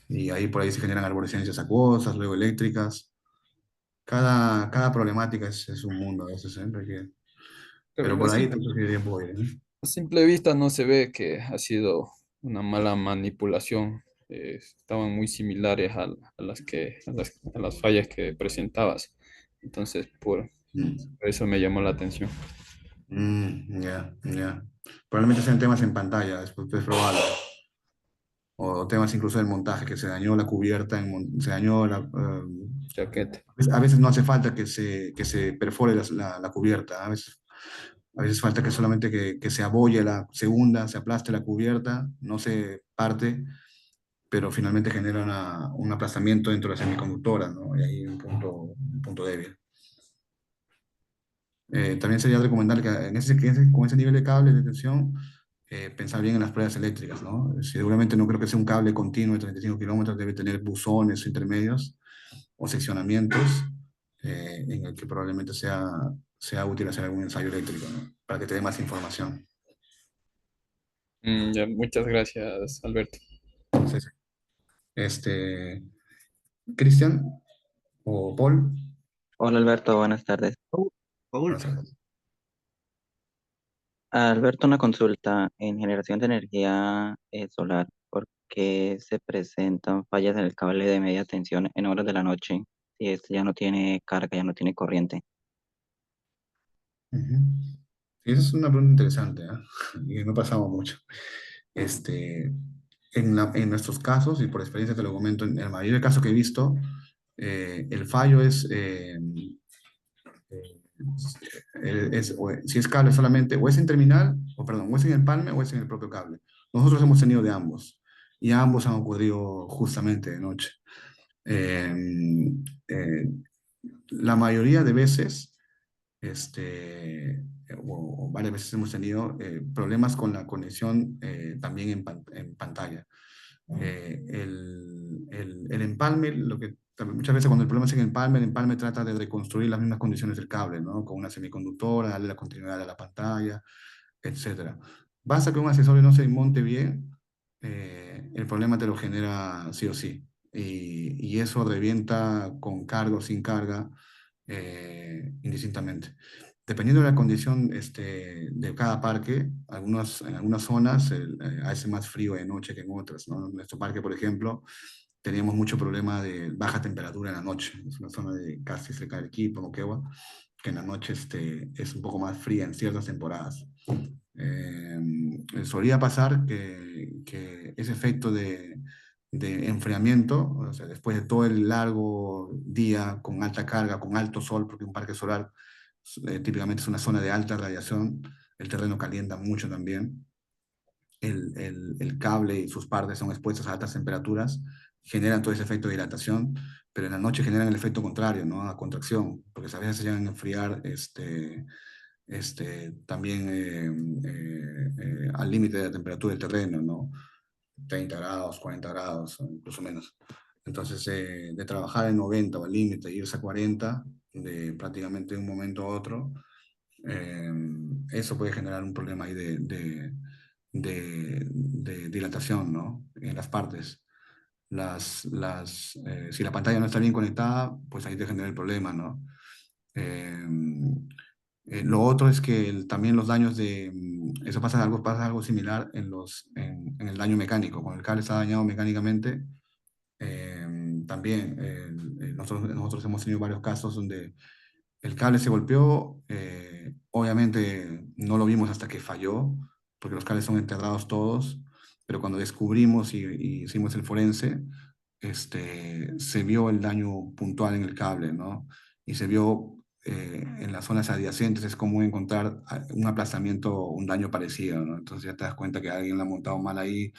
Y ahí por ahí se generan arborescencias acuosas, luego eléctricas. Cada problemática es un mundo a veces, ¿eh? Pero pero por ahí te sugeriría un poco, ¿eh? a simple vista no se ve que ha sido una mala manipulación. Estaban muy similares a las fallas que presentabas. Entonces, Mm, por eso me llamó la atención. ya, ya. Probablemente sean temas en pantalla, es probable. O temas incluso del montaje, que se dañó la cubierta, se dañó Chaqueta. a veces no hace falta que se perfore la cubierta, a veces falta que solamente que se abolle la segunda, se aplaste la cubierta, no se parte, pero finalmente genera un aplastamiento dentro de la semiconductora, ¿no? Y ahí un punto débil. También sería recomendable que con ese nivel de cable de tensión, pensar bien en las pruebas eléctricas, ¿no? Seguramente no creo que sea un cable continuo de 35 kilómetros, debe tener buzones intermedios o seccionamientos en el que probablemente sea útil hacer algún ensayo eléctrico, ¿no? Para que te dé más información. Ya, muchas gracias, Alberto. Entonces, este, Cristian o Paul, Hola Alberto, buenas tardes. buenas tardes. Alberto, una consulta. En generación de energía solar, ¿por qué se presentan fallas en el cable de media tensión en horas de la noche? Si este ya no tiene carga, ya no tiene corriente. Ujú. Sí, esa es una pregunta interesante, ¿ah? Y me ha pasado mucho. Este, en nuestros casos, y por experiencia te lo comento, en el mayor de casos que he visto, el fallo si es cable solamente, o es en terminal, o perdón, o es en el palme o es en el propio cable. Nosotros hemos tenido de ambos, y ambos han ocurrido justamente de noche. Eh, eh, la mayoría de veces, o varias veces hemos tenido problemas con la conexión también en pantalla. El empalme, muchas veces cuando el problema es en el empalme trata de reconstruir las mismas condiciones del cable, ¿no? Con una semiconductora, darle la continuidad a la pantalla, etcétera. Basta que un accesorio no se monte bien, el problema te lo genera sí o sí. Y eso revienta con carga o sin carga, indistintamente. dependiendo de la condición de cada parque, en algunas zonas hace más frío de noche que en otras, ¿no? En nuestro parque, por ejemplo, teníamos mucho problema de baja temperatura en la noche. Es una zona de casi cerca del Quito, Moquegua, que en la noche es un poco más fría en ciertas temporadas. Solía pasar que ese efecto de enfriamiento, o sea, después de todo el largo día con alta carga, con alto sol, porque un parque solar típicamente es una zona de alta radiación, el terreno calienta mucho también, el cable y sus partes son expuestas a altas temperaturas, generan todo ese efecto de dilatación, pero en la noche generan el efecto contrario, ¿no? A contracción, porque a veces se llegan a enfriar también al límite de la temperatura del terreno, ¿no? 30 grados, 40 grados, o incluso menos. Entonces, de trabajar en 90 o al límite, irse a 40, de prácticamente de un momento a otro, eh, eso puede generar un problema ahí de dilatación, ¿no? En las partes. Si la pantalla no está bien conectada, pues ahí te genera el problema, ¿no? Eh, lo otro es que también los daños eso pasa algo similar en el daño mecánico. Cuando el cable está dañado mecánicamente, también nosotros hemos tenido varios casos donde el cable se golpeó, obviamente no lo vimos hasta que falló, porque los cables son enterrados todos, pero cuando descubrimos y hicimos el forense, se vio el daño puntual en el cable, ¿no? Y se vio en las zonas adyacentes, es común encontrar un aplastamiento, un daño parecido, ¿no? Entonces ya te das cuenta que alguien la ha montado mal ahí,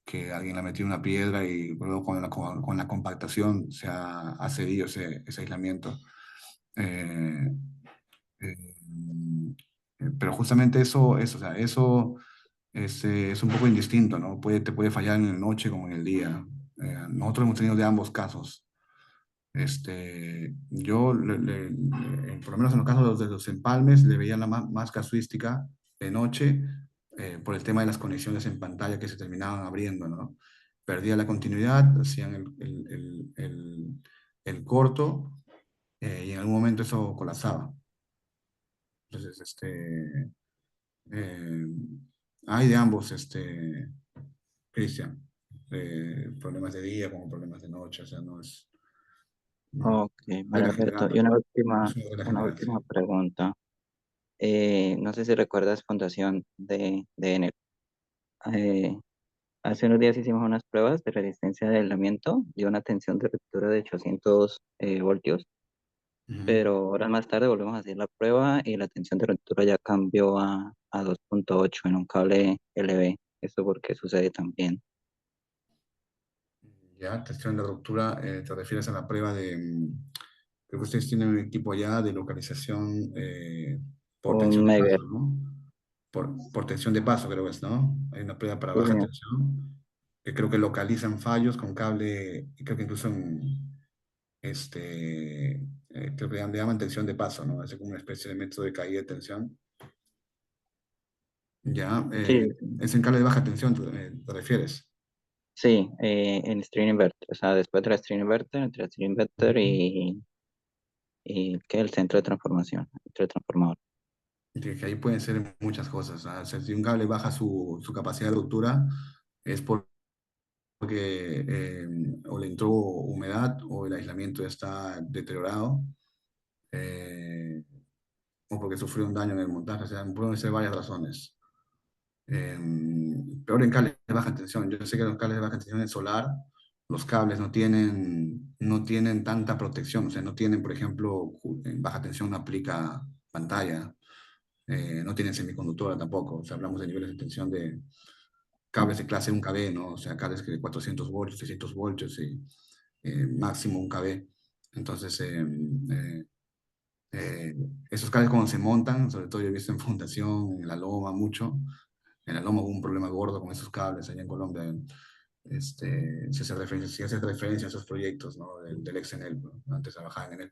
que alguien le ha metido una piedra y luego con la compactación se ha cedido ese aislamiento. Eh, eh, pero justamente o sea, eso es un poco indistinto, ¿no? Te puede fallar en la noche como en el día. Nosotros hemos tenido de ambos casos. Yo, por lo menos en los casos de los empalmes, le veía la más casuística de noche por el tema de las conexiones en pantalla que se terminaban abriendo, ¿no? Perdía la continuidad, hacían el corto y en algún momento eso colapsaba. Entonces, eh, hay de ambos, Cristian, problemas de día como problemas de noche, o sea, no es una Ok, María regla Alberto. Y general, no es una regla una general, última sí. pregunta. No sé si recuerdas Fundación de Enel. Eh, Hace unos días hicimos unas pruebas de resistencia de aislamiento de una tensión de ruptura de 800 voltios, Ujú. pero horas más tarde volvemos a hacer la prueba y la tensión de ruptura ya cambió a 2.8 en un cable LV. ¿Eso por qué sucede también? Ya, cuestión de ruptura, te refieres a la prueba creo que ustedes tienen un equipo ya de localización por Un tensión de Meger. paso, ¿no? Por tensión de paso, creo que es, ¿no? Hay una prueba para Sí, baja señor. tensión, que creo que localizan fallos con cable, y creo que incluso creo que le llaman tensión de paso, ¿no? Es como una especie de método de caída de tensión. Ya, Sí, es en cable de baja tensión, te refieres. sí, en string inverter. O sea, después de la string inverter, entre la string inverter y ¿qué? El centro de transformación, el centro de transformador. Que ahí pueden ser muchas cosas. ¿Ah? O sea, si un cable baja su capacidad de ruptura, es porque o le entró humedad o el aislamiento ya está deteriorado, eh, o porque sufrió un daño en el montaje. O sea, pueden ser varias razones. Eh, Peor en cables de baja tensión. Yo sé que los cables de baja tensión en solar, los cables no tienen tanta protección. O sea, no tienen, por ejemplo, en baja tensión no aplica pantalla. No tienen semiconductora tampoco. O sea, hablamos de niveles de tensión de cables de clase 1 kV, ¿no? O sea, cables que de 400 voltios, 600 voltios y máximo 1 kV. Entonces, eh, esos cables cuando se montan, sobre todo yo he visto en Fundación, en la Loma mucho, en la Loma hubo un problema gordo con esos cables allá en Colombia. Se hace referencia a esos proyectos, ¿no? Del ex Enel, ¿no? Antes trabajaba en Enel.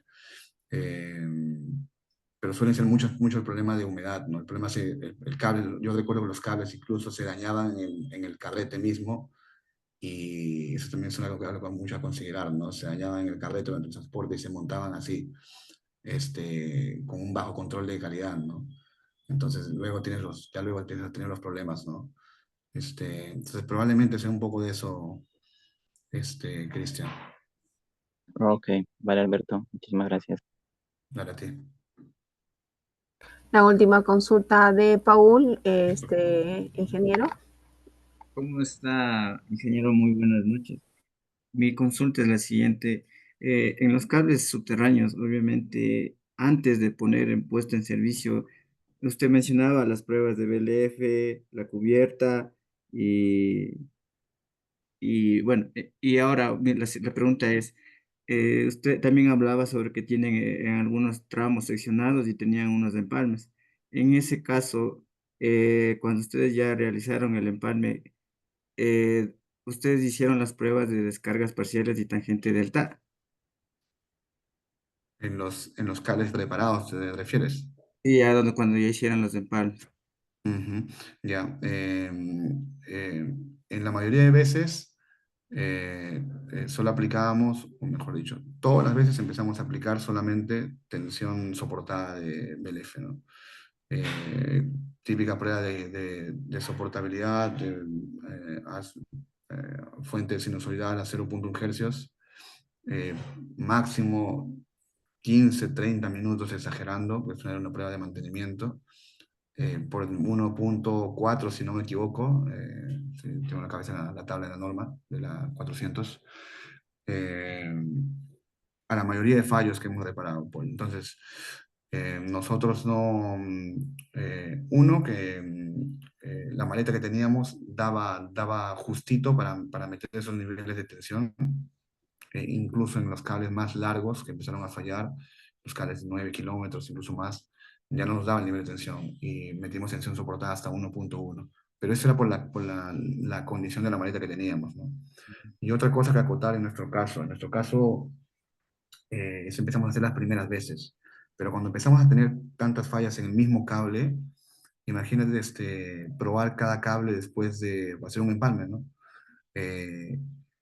Pero suelen ser muchos problemas de humedad, ¿no? El problema es el cable, yo recuerdo que los cables incluso se dañaban en el carrete mismo y eso también es algo mucho a considerar, ¿no? Se dañaban en el carrete durante el transporte y se montaban así. con un bajo control de calidad, ¿no? Entonces ya luego tienes a tener los problemas, ¿no? Entonces probablemente sea un poco de eso, Cristian. Ok, vale, Alberto, muchísimas gracias. Dale a ti. La última consulta de Paul, ingeniero. ¿Cómo está, ingeniero? Muy buenas noches. Mi consulta es la siguiente. En los cables subterráneos, obviamente, antes de poner en puesta en servicio, usted mencionaba las pruebas de BLF, la cubierta y, y bueno, y ahora la pregunta es, usted también hablaba sobre que tienen en algunos tramos seccionados y tenían unos empalmes. En ese caso, cuando ustedes ya realizaron el empalme, eh, ustedes hicieron las pruebas de descargas parciales y tangente delta. En los cables preparados, ¿te refieres? Y ya cuando ya hicieron los empalmes. Ujú. Ya. En la mayoría de veces solo aplicábamos, o mejor dicho, todas las veces empezamos a aplicar solamente tensión soportada de BLF, ¿no? Eh, Típica prueba de soportabilidad, fuente sinusoidal a 0,1 Hz, eh, máximo 15, 30 minutos exagerando, pues era una prueba de mantenimiento, por 1,4 si no me equivoco, si tengo en la cabeza la tabla de la norma de la 400, eh, a la mayoría de fallos que hemos reparado. Pues. Entonces, nosotros no, uno, que la maleta que teníamos daba justito para meter esos niveles de tensión, incluso en los cables más largos que empezaron a fallar, los cables de 9 kilómetros, incluso más, ya no nos daba el nivel de tensión y metimos tensión soportada hasta 1,1. Pero eso era la condición de la maleta que teníamos, ¿no? Y otra cosa que acotar en nuestro caso, eso empezamos a hacer las primeras veces, pero cuando empezamos a tener tantas fallas en el mismo cable, imagínate probar cada cable después de hacer un empalme, ¿no? Eh,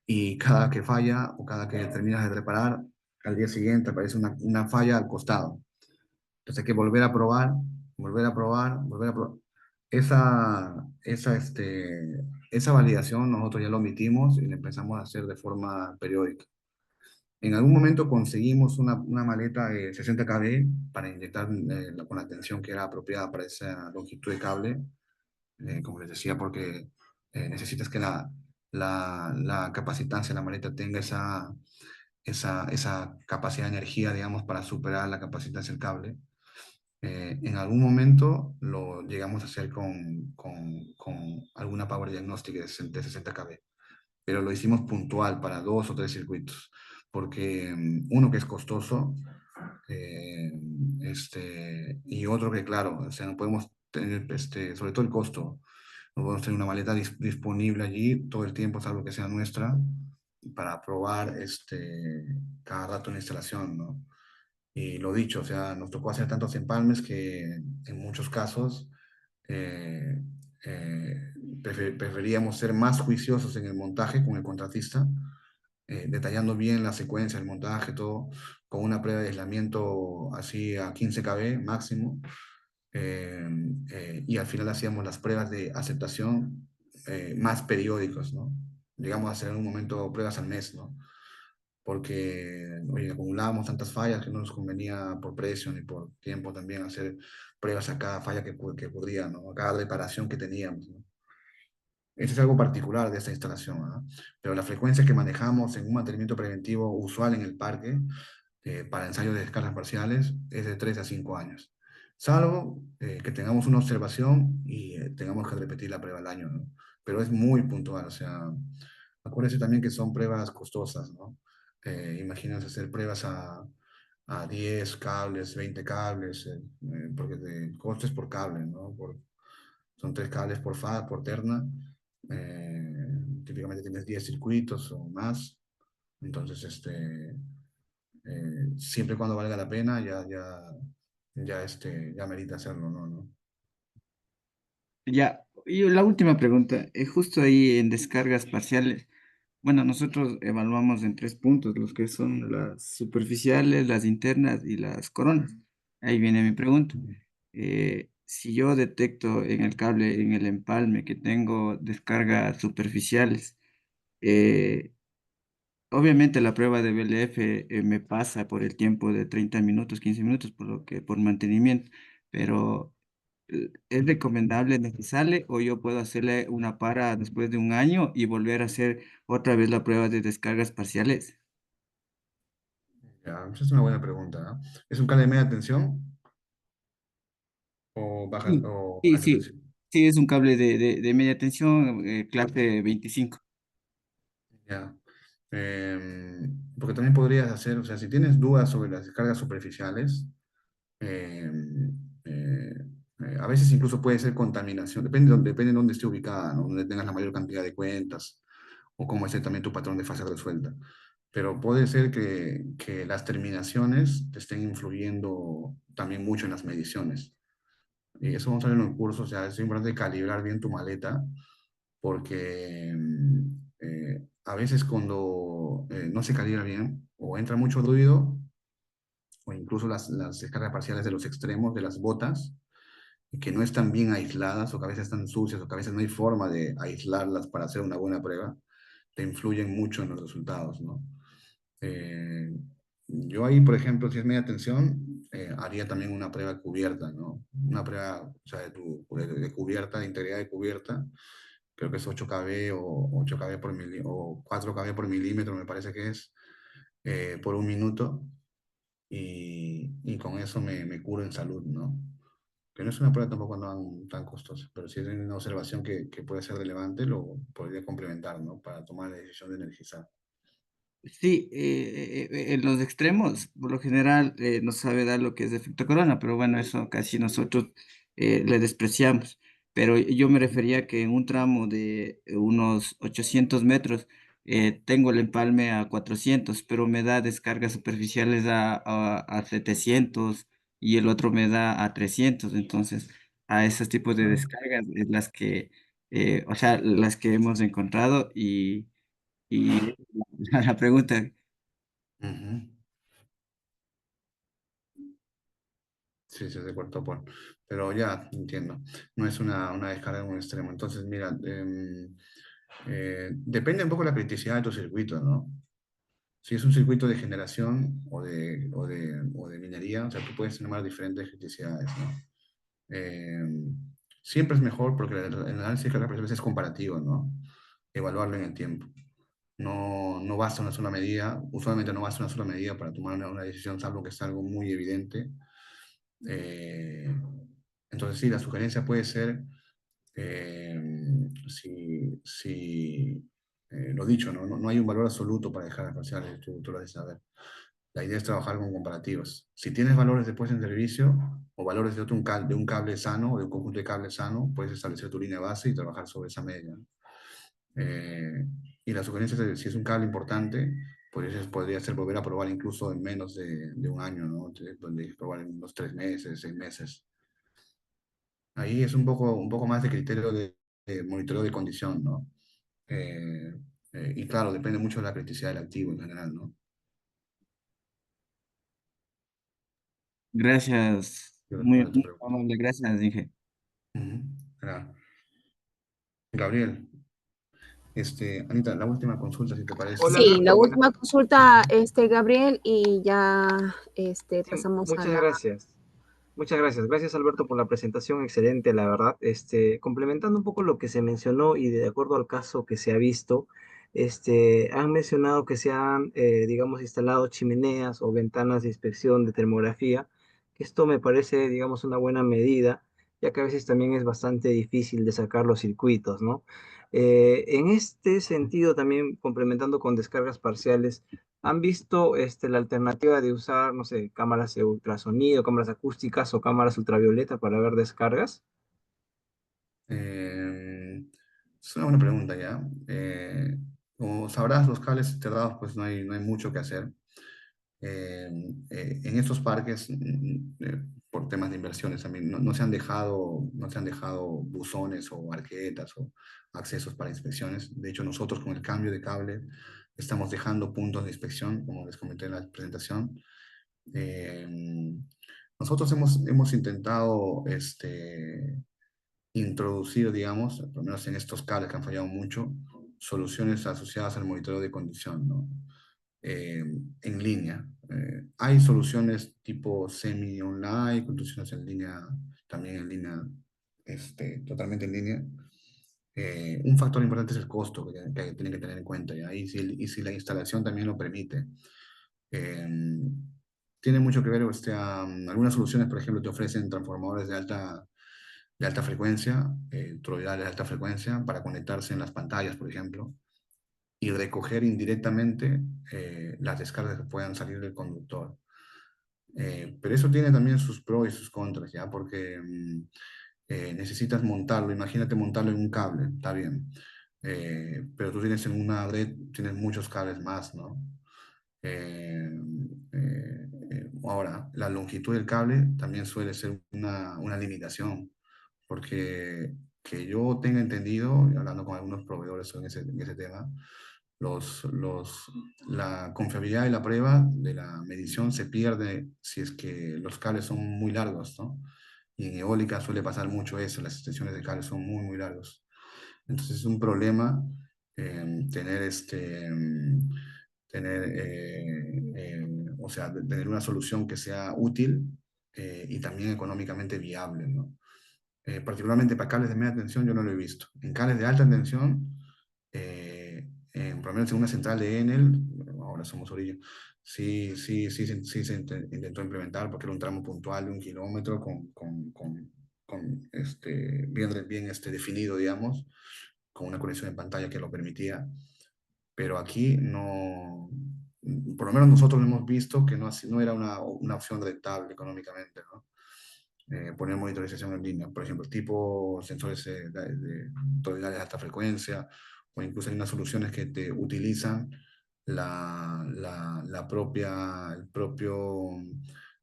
y cada que falla o cada que terminas de reparar, al día siguiente aparece una falla al costado. Entonces hay que volver a probar, volver a probar, volver a probar. Esa, esa, esa validación nosotros ya lo omitimos y la empezamos a hacer de forma periódica. En algún momento conseguimos una maleta de 60 kb para inyectar con la tensión que era apropiada para esa longitud de cable, como les decía, porque necesitas que la capacitancia de la maleta tenga esa capacidad de energía, digamos, para superar la capacitancia del cable. En algún momento lo llegamos a hacer con alguna Power Diagnostic de 60 kb, pero lo hicimos puntual para 2 o 3 circuitos, porque uno que es costoso, eh, y otro que, claro, o sea, no podemos tener, sobre todo el costo, no podemos tener una maleta disponible allí todo el tiempo, salvo que sea nuestra, para probar cada rato en instalación, ¿no? Y lo dicho, o sea, nos tocó hacer tantos empalmes que en muchos casos eh, preferíamos ser más juiciosos en el montaje con el contratista, detallando bien la secuencia, el montaje, todo, con una prueba de aislamiento así a 15 kb máximo. eh, y al final hacíamos las pruebas de aceptación más periódicos, ¿no? Llegamos a hacer en un momento pruebas al mes, ¿no? Porque oye, acumulábamos tantas fallas que no nos convenía por precio ni por tiempo también hacer pruebas a cada falla que podría, ¿no? A cada reparación que teníamos, ¿no? Eso es algo particular de esta instalación, ¿no? Pero la frecuencia que manejamos en un mantenimiento preventivo usual en el parque para ensayos de descargas parciales es de 3 a 5 años. Salvo que tengamos una observación y tengamos que repetir la prueba al año, ¿no? Pero es muy puntual, o sea, acuérdense también que son pruebas costosas, ¿no? Imagínense hacer pruebas a 10 cables, 20 cables, porque el costo es por cable, ¿no? Son 3 cables por terna. Típicamente tienes 10 circuitos o más. Entonces, siempre y cuando valga la pena, ya merita hacerlo, ¿no? ¿No? Ya, y la última pregunta, justo ahí en descargas parciales, bueno, nosotros evaluamos en 3 puntos, los que son las superficiales, las internas y las coronas. Ahí viene mi pregunta. Si yo detecto en el cable, en el empalme, que tengo descargas superficiales, eh, obviamente la prueba de BLF me pasa por el tiempo de 30 minutos, 15 minutos, por lo que por mantenimiento, pero ¿es recomendable necesario o yo puedo hacerle una para después de un año y volver a hacer otra vez la prueba de descargas parciales? Ya, esa es una buena pregunta, ¿no? ¿Es un cable de media tensión o baja Sí, o sí, alta sí, tensión? sí, es un cable de media tensión, clase 25. Ya. Porque también podrías hacer, o sea, si tienes dudas sobre las descargas superficiales, em, eh, a veces incluso puede ser contaminación, depende de dónde esté ubicada, ¿no? Donde tengas la mayor cantidad de cuentas o cómo esté también tu patrón de fase resuelta. Pero puede ser que las terminaciones te estén influyendo también mucho en las mediciones. Y eso vamos a ver en los cursos, o sea, es importante calibrar bien tu maleta porque a veces cuando no se calibra bien o entra mucho ruido o incluso las descargas parciales de los extremos de las botas que no están bien aisladas o que a veces están sucias o que a veces no hay forma de aislarlas para hacer una buena prueba, te influyen mucho en los resultados, ¿no? Eh, yo ahí, por ejemplo, si es media tensión, haría también una prueba cubierta, ¿no? Una prueba, o sea, de cubierta, de integridad de cubierta, creo que es 8 kb o 8 kb por o 4 kb por milímetro, me parece que es, por un minuto, y con eso me curo en salud, ¿no? Que no es una prueba tampoco tan costosa, pero si es una observación que puede ser relevante, lo podría complementar, ¿no? Para tomar la decisión de energizar. Sí, en los extremos, por lo general, no sabe dar lo que es efecto corona, pero bueno, eso casi nosotros le despreciamos. Pero yo me refería que en un tramo de unos 800 metros tengo el empalme a 400, pero me da descargas superficiales a 700 y el otro me da a 300. Entonces, a esos tipos de Claro. descargas es las que, o sea, las que hemos encontrado y la pregunta. Ujú. Sí, sí, se cortó por. Pero ya entiendo. No es una descarga en un extremo. Entonces, mira, depende un poco de la criticidad de tu circuito, ¿no? Si es un circuito de generación o de minería, o sea, tú puedes tener diferentes criticidades, ¿no? Eh, siempre es mejor porque el análisis de cargas parciales es comparativo, ¿no? Evaluarlo en el tiempo. No basta una sola medida, usualmente no basta una sola medida para tomar una decisión, salvo que sea algo muy evidente. Eh, entonces, sí, la sugerencia puede ser, si lo dicho, ¿no? No hay un valor absoluto para dejar las parciales, tú lo debes saber. La idea es trabajar con comparativos. Si tienes valores después en servicio o valores de un cable sano o de un conjunto de cables sano, puedes establecer tu línea base y trabajar sobre esa media, ¿no? Eh, y la sugerencia es, si es un cable importante, pues podría ser volver a probar incluso en menos de un año, ¿no? Donde probar en unos 3 meses, 6 meses. Ahí es un poco más de criterio de monitoreo de condición, ¿no? Eh, y claro, depende mucho de la criticidad del activo en general, ¿no? Gracias, Yo muy, respondo a tu muy pregunta. amable, gracias, dije. Ujú. Claro. Gabriel, Anita, la última consulta, si te parece. Hola Sí, la Alberto, buenas última noches. consulta, Gabriel, y ya Sí, pasamos a muchas la... gracias. Muchas gracias. Gracias Alberto por la presentación, excelente, la verdad. Complementando un poco lo que se mencionó y de acuerdo al caso que se ha visto, han mencionado que se han, digamos, instalado chimeneas o ventanas de inspección de termografía. Esto me parece, digamos, una buena medida, ya que a veces también es bastante difícil de sacar los circuitos, ¿no? En este sentido, también complementando con descargas parciales, ¿han visto la alternativa de usar, no sé, cámaras de ultrasonido, cámaras acústicas o cámaras ultravioleta para ver descargas? Eh, es una buena pregunta ya. Como sabrás, los cables cerrados, pues no hay mucho que hacer. En estos parques, por temas de inversiones también, no se han dejado buzones o arquetas o accesos para inspecciones. De hecho, nosotros con el cambio de cable estamos dejando puntos de inspección, como les comenté en la presentación. Eh, Nosotros hemos intentado introducir, digamos, por lo menos en estos cables que han fallado mucho, soluciones asociadas al monitoreo de condición, ¿no? En línea. Hay soluciones tipo semi-online, soluciones en línea, también en línea, totalmente en línea. Un factor importante es el costo que tienen que tener en cuenta, ¿ya? Y si la instalación también lo permite. Eh, Tiene mucho que ver, algunas soluciones, por ejemplo, te ofrecen transformadores de alta frecuencia, toroidales de alta frecuencia, para conectarse en las pantallas, por ejemplo, y recoger indirectamente las descargas que puedan salir del conductor. Pero eso tiene también sus pros y sus contras, ¿ya? Porque necesitas montarlo, imagínate montarlo en un cable, está bien. Pero tú tienes en una red, tienes muchos cables más, ¿no? Ahora, la longitud del cable también suele ser una limitación, porque que yo tenga entendido, y hablando con algunos proveedores en ese tema, la confiabilidad de la prueba de la medición se pierde si es que los cables son muy largos, ¿no? Y en eólica suele pasar mucho eso, las extensiones de cables son muy, muy largos. Entonces es un problema tener o sea, tener una solución que sea útil y también económicamente viable, ¿no? Particularmente para cables de media tensión yo no lo he visto. En cables de alta tensión, por lo menos en una central de Enel, ahora somos Orilla, sí se intentó implementar porque era un tramo puntual de 1 kilómetro bien definido, digamos, con una conexión de pantalla que lo permitía. Pero aquí no, por lo menos nosotros lo hemos visto que no era una opción rentable económicamente, ¿no? Poner monitorización en línea, por ejemplo, tipo sensores de toroidales de alta frecuencia, o incluso hay unas soluciones que te utilizan el propio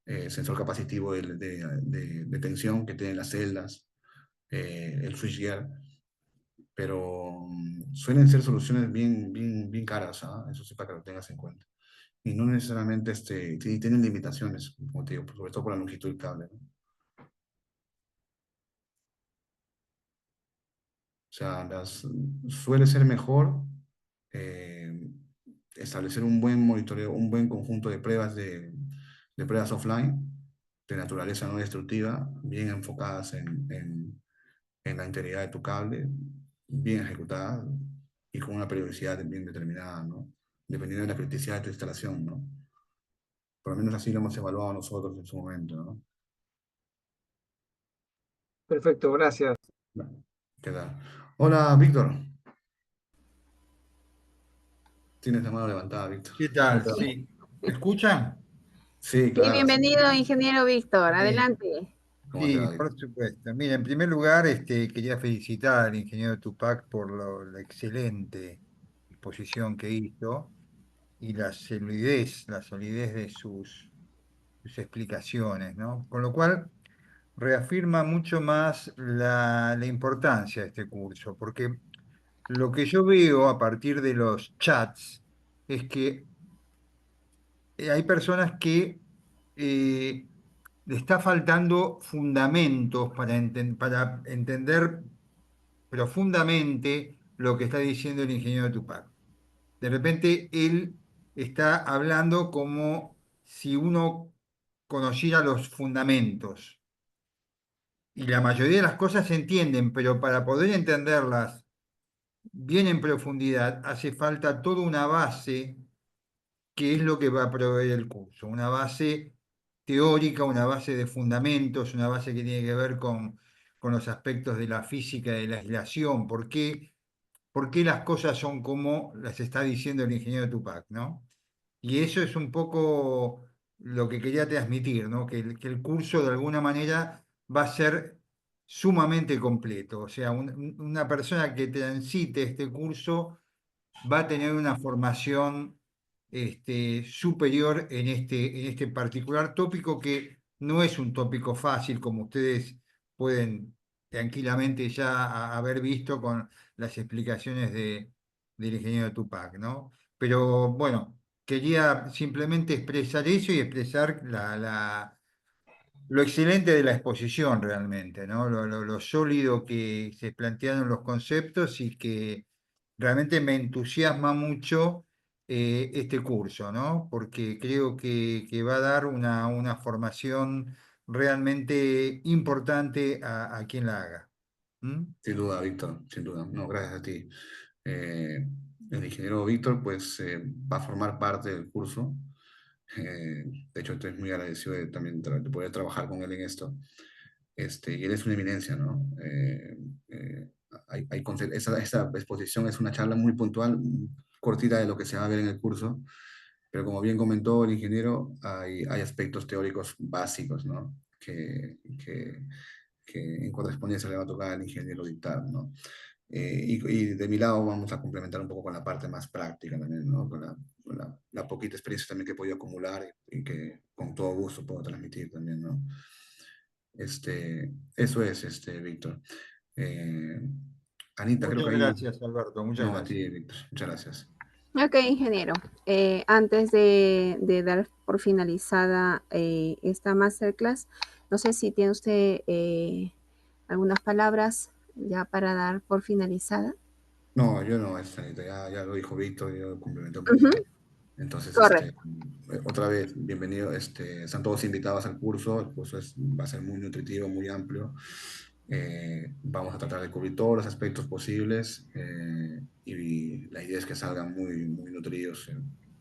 sensor capacitivo de tensión que tienen las celdas, el switchgear, pero suelen ser soluciones bien caras, ¿ah? Eso sí, para que lo tengas en cuenta. Y no necesariamente tienen limitaciones, como te digo, sobre todo por la longitud del cable, ¿no? O sea, suele ser mejor eh, establecer un buen monitoreo, un buen conjunto de pruebas de pruebas offline, de naturaleza no destructiva, bien enfocadas en la integridad de tu cable, bien ejecutadas y con una periodicidad bien determinada, ¿no? Dependiendo de la criticidad de tu instalación, ¿no? Por lo menos así lo hemos evaluado nosotros en su momento, ¿no? Perfecto, gracias. Bueno, ¿qué tal? Hola, Víctor. Tienes la mano levantada, Víctor. ¿Qué ¿Cómo tal? te va? Sí. ¿Me escuchan? Sí, Sí, claro. bienvenido, ingeniero Víctor. Sí, Adelante. ¿Cómo te sí, va, Víctor? por supuesto. Mira, en primer lugar, quería felicitar al ingeniero Tupac por la excelente exposición que hizo y la solidez de sus explicaciones, ¿no? Con lo cual reafirma mucho más la importancia de este curso, porque lo que yo veo a partir de los chats es que hay personas que eh, le está faltando fundamentos para entender profundamente lo que está diciendo el ingeniero Tupac. De repente él está hablando como si uno conociera los fundamentos. Y la mayoría de las cosas se entienden, pero para poder entenderlas bien en profundidad hace falta toda una base que es lo que va a proveer el curso. Una base teórica, una base de fundamentos, una base que tiene que ver con los aspectos de la física, de la aislación, por qué las cosas son como las está diciendo el ingeniero Tupac, ¿no? Y eso es un poco lo que quería transmitir, ¿no? Que el curso de alguna manera va a ser sumamente completo. O sea, una persona que transite este curso va a tener una formación superior en este particular tópico, que no es un tópico fácil, como ustedes pueden tranquilamente ya haber visto con las explicaciones del ingeniero Tupac, ¿no? Pero bueno, quería simplemente expresar eso y expresar lo excelente de la exposición realmente, ¿no? Lo sólido que se plantearon los conceptos, y que realmente me entusiasma mucho este curso, ¿no? Porque creo que va a dar una formación realmente importante a quien la haga. ¿Mm? Sin duda, Víctor, sin duda. No, gracias a ti. El ingeniero Víctor, pues, va a formar parte del curso. De hecho, estoy muy agradecido de, también de poder trabajar con él en esto. Y él es una eminencia, ¿no? Esa exposición es una charla muy puntual, cortita de lo que se va a ver en el curso, pero como bien comentó el ingeniero, hay aspectos teóricos básicos, ¿no? Que en correspondencia le va a tocar al ingeniero dictar, ¿no? Y de mi lado vamos a complementar un poco con la parte más práctica también, ¿no? Con la poquita experiencia también que he podido acumular, y que con todo gusto puedo transmitir también, ¿no? Eso es, Víctor. Eh, Anita, creo que Muchas ahí... gracias, Alberto, muchas No, a gracias. ti, Víctor. Muchas gracias. Ok, ingeniero. Antes de dar por finalizada esta masterclass, no sé si tiene usted algunas palabras ya para dar por finalizada. No, yo no, Anita, ya lo dijo Víctor, yo complementé un Ujú, poquito. Entonces, correcto. otra vez, bienvenido, están todos invitados al curso. El curso va a ser muy nutritivo, muy amplio. Vamos a tratar de cubrir todos los aspectos posibles, y la idea es que salgan muy, muy nutridos,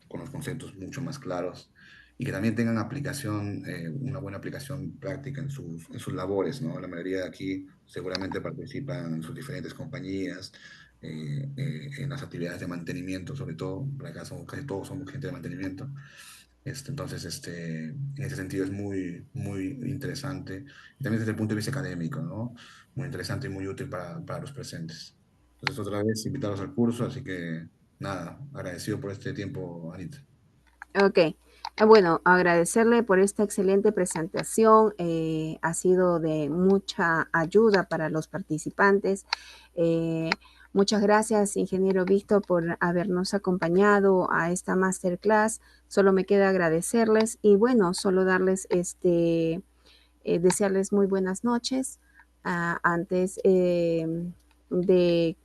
con los conceptos mucho más claros, y que también tengan aplicación, una buena aplicación práctica en sus labores, ¿no? La mayoría de aquí seguramente participan en sus diferentes compañías, en las actividades de mantenimiento, sobre todo. Por acá casi todos somos gente de mantenimiento. Entonces, en ese sentido es muy, muy interesante. Y también desde el punto de vista académico, ¿no? Muy interesante y muy útil para los presentes. Entonces, otra vez, invitarlos al curso, así que nada, agradecido por este tiempo, Anita. Ok. Bueno, agradecerle por esta excelente presentación. Ha sido de mucha ayuda para los participantes. Muchas gracias, ingeniero Víctor, por habernos acompañado a esta masterclass. Solo me queda agradecerles y bueno, solo darles desearles muy buenas noches. Antes de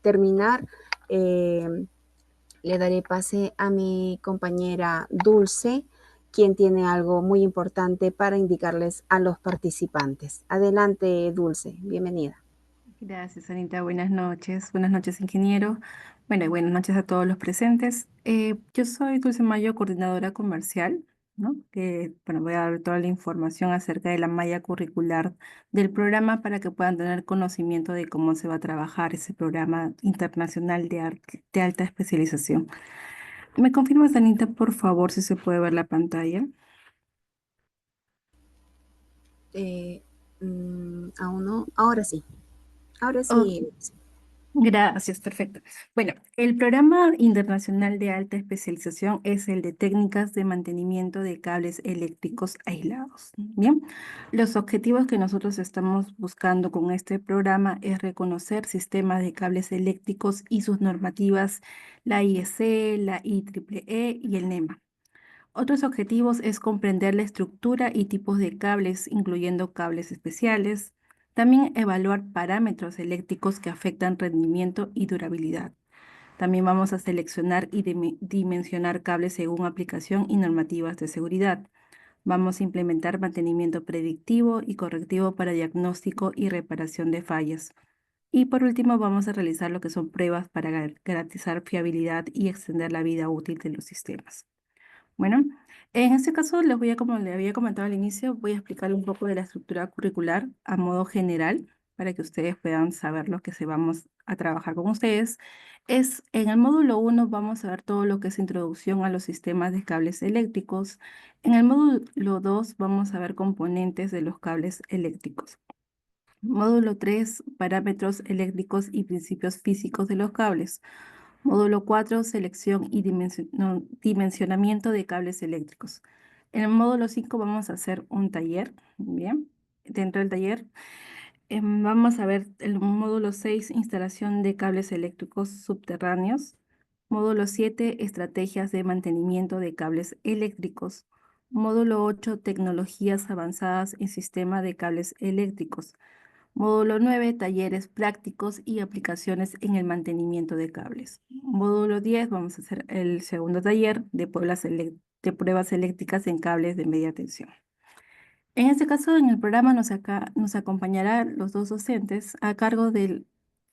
terminar, le daré pase a mi compañera Dulce, quien tiene algo muy importante para indicarles a los participantes. Adelante, Dulce, bienvenida. Gracias, Anita. Buenas noches. Buenas noches, ingeniero. Bueno, y buenas noches a todos los presentes. Yo soy Dulce Mayo, coordinadora comercial, ¿no? Bueno, voy a dar toda la información acerca de la malla curricular del programa para que puedan tener conocimiento de cómo se va a trabajar ese programa internacional de alta especialización. ¿Me confirmas, Anita, por favor, si se puede ver la pantalla? Aún no, ahora sí. Ahora Ok. sí. Gracias, perfecto. Bueno, el programa internacional de alta especialización es el de técnicas de mantenimiento de cables eléctricos aislados. Bien, los objetivos que nosotros estamos buscando con este programa es reconocer sistemas de cables eléctricos y sus normativas, la IEC, la IEEE y el NEMA. Otros objetivos es comprender la estructura y tipos de cables, incluyendo cables especiales. También evaluar parámetros eléctricos que afectan rendimiento y durabilidad. También vamos a seleccionar y dimensionar cables según aplicación y normativas de seguridad. Vamos a implementar mantenimiento predictivo y correctivo para diagnóstico y reparación de fallas. Y por último, vamos a realizar lo que son pruebas para garantizar fiabilidad y extender la vida útil de los sistemas. Bueno, en este caso les voy a, como le había comentado al inicio, voy a explicar un poco de la estructura curricular a modo general para que ustedes puedan saber lo que se vamos a trabajar con ustedes. En el módulo 1 vamos a ver todo lo que es introducción a los sistemas de cables eléctricos. En el módulo 2 vamos a ver componentes de los cables eléctricos. Módulo 3, parámetros eléctricos y principios físicos de los cables. Módulo 4, selección y dimensionamiento de cables eléctricos. En el módulo 5 vamos a hacer un taller, ¿bien? Dentro del taller vamos a ver el módulo 6, instalación de cables eléctricos subterráneos. Módulo 7, estrategias de mantenimiento de cables eléctricos. Módulo 8, tecnologías avanzadas en sistema de cables eléctricos. Módulo 9, talleres prácticos y aplicaciones en el mantenimiento de cables. Módulo 10, vamos a hacer el segundo taller de pruebas eléctricas en cables de media tensión. En este caso, en el programa nos acompañarán los dos docentes a cargo del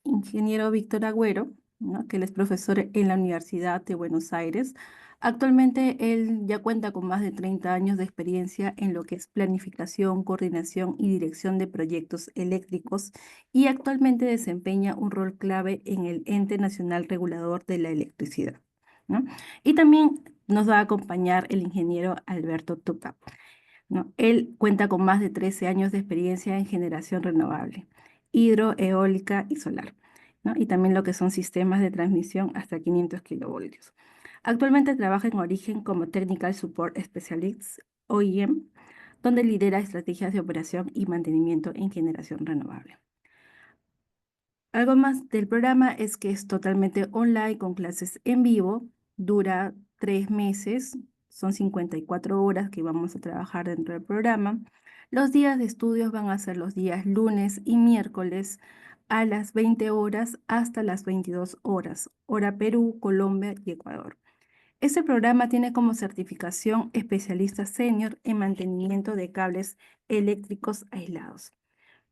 ingeniero Víctor Agüero, ¿no?, que él es profesor en la Universidad de Buenos Aires. Actualmente él ya cuenta con más de 30 años de experiencia en lo que es planificación, coordinación y dirección de proyectos eléctricos y actualmente desempeña un rol clave en el Ente Nacional Regulador de la Electricidad, ¿no? Y también nos va a acompañar el ingeniero Alberto Tucap, ¿no? Él cuenta con más de 13 años de experiencia en generación renovable, hidro, eólica y solar, ¿no? Y también lo que son sistemas de transmisión hasta 500 kilovoltios. Actualmente trabaja en Origen como Technical Support Specialist, OEM, donde lidera estrategias de operación y mantenimiento en generación renovable. Algo más del programa es que es totalmente online con clases en vivo, dura 3 meses, son 54 horas que vamos a trabajar dentro del programa. Los días de estudios van a ser los días lunes y miércoles a las 20 horas hasta las 22 horas, hora Perú, Colombia y Ecuador. Este programa tiene como certificación especialista senior en mantenimiento de cables eléctricos aislados.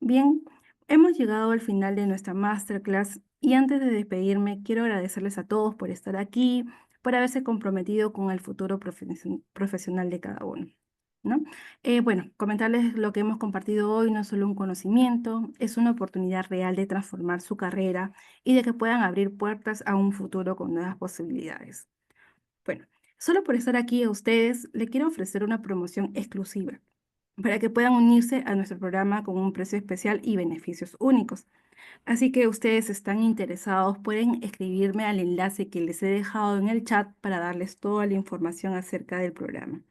Bien, hemos llegado al final de nuestra masterclass y antes de despedirme quiero agradecerles a todos por estar aquí, por haberse comprometido con el futuro profesional de cada uno, ¿no? Bueno, comentarles lo que hemos compartido hoy no es solo un conocimiento, es una oportunidad real de transformar su carrera y de que puedan abrir puertas a un futuro con nuevas posibilidades. Bueno, solo por estar aquí a ustedes, les quiero ofrecer una promoción exclusiva para que puedan unirse a nuestro programa con un precio especial y beneficios únicos. Así que ustedes están interesados, pueden escribirme al enlace que les he dejado en el chat para darles toda la información acerca del programa.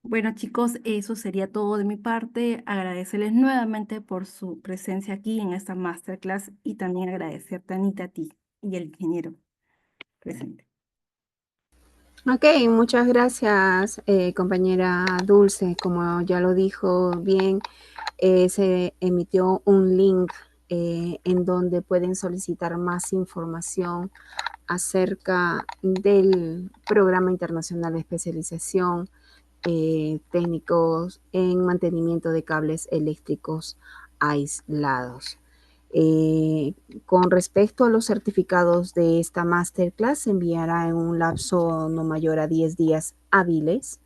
Bueno, chicos, eso sería todo de mi parte. Agradecerles nuevamente por su presencia aquí en esta masterclass y también agradecerte, Anita, a ti y el ingeniero presente. Ok, muchas gracias, compañera Dulce. Como ya lo dijo bien, se emitió un link en donde pueden solicitar más información acerca del Programa Internacional de Especialización Técnicos en Mantenimiento de Cables Eléctricos Aislados. Con respecto a los certificados de esta masterclass, se enviará en un lapso no mayor a 10 días hábiles.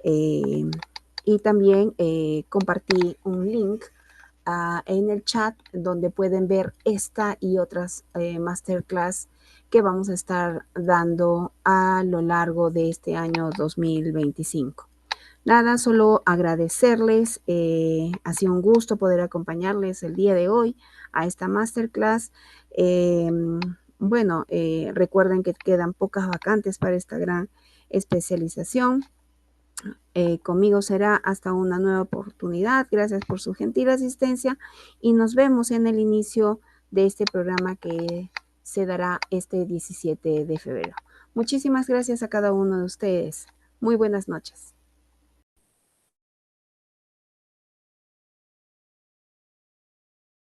Y también compartí un link en el chat donde pueden ver esta y otras masterclass que vamos a estar dando a lo largo de este año 2025. Nada, solo agradecerles. Ha sido un gusto poder acompañarles el día de hoy a esta masterclass. Bueno, recuerden que quedan pocas vacantes para esta gran especialización. Conmigo será hasta una nueva oportunidad. Gracias por su gentil asistencia y nos vemos en el inicio de este programa que se dará este 17 de febrero. Muchísimas gracias a cada uno de ustedes. Muy buenas noches.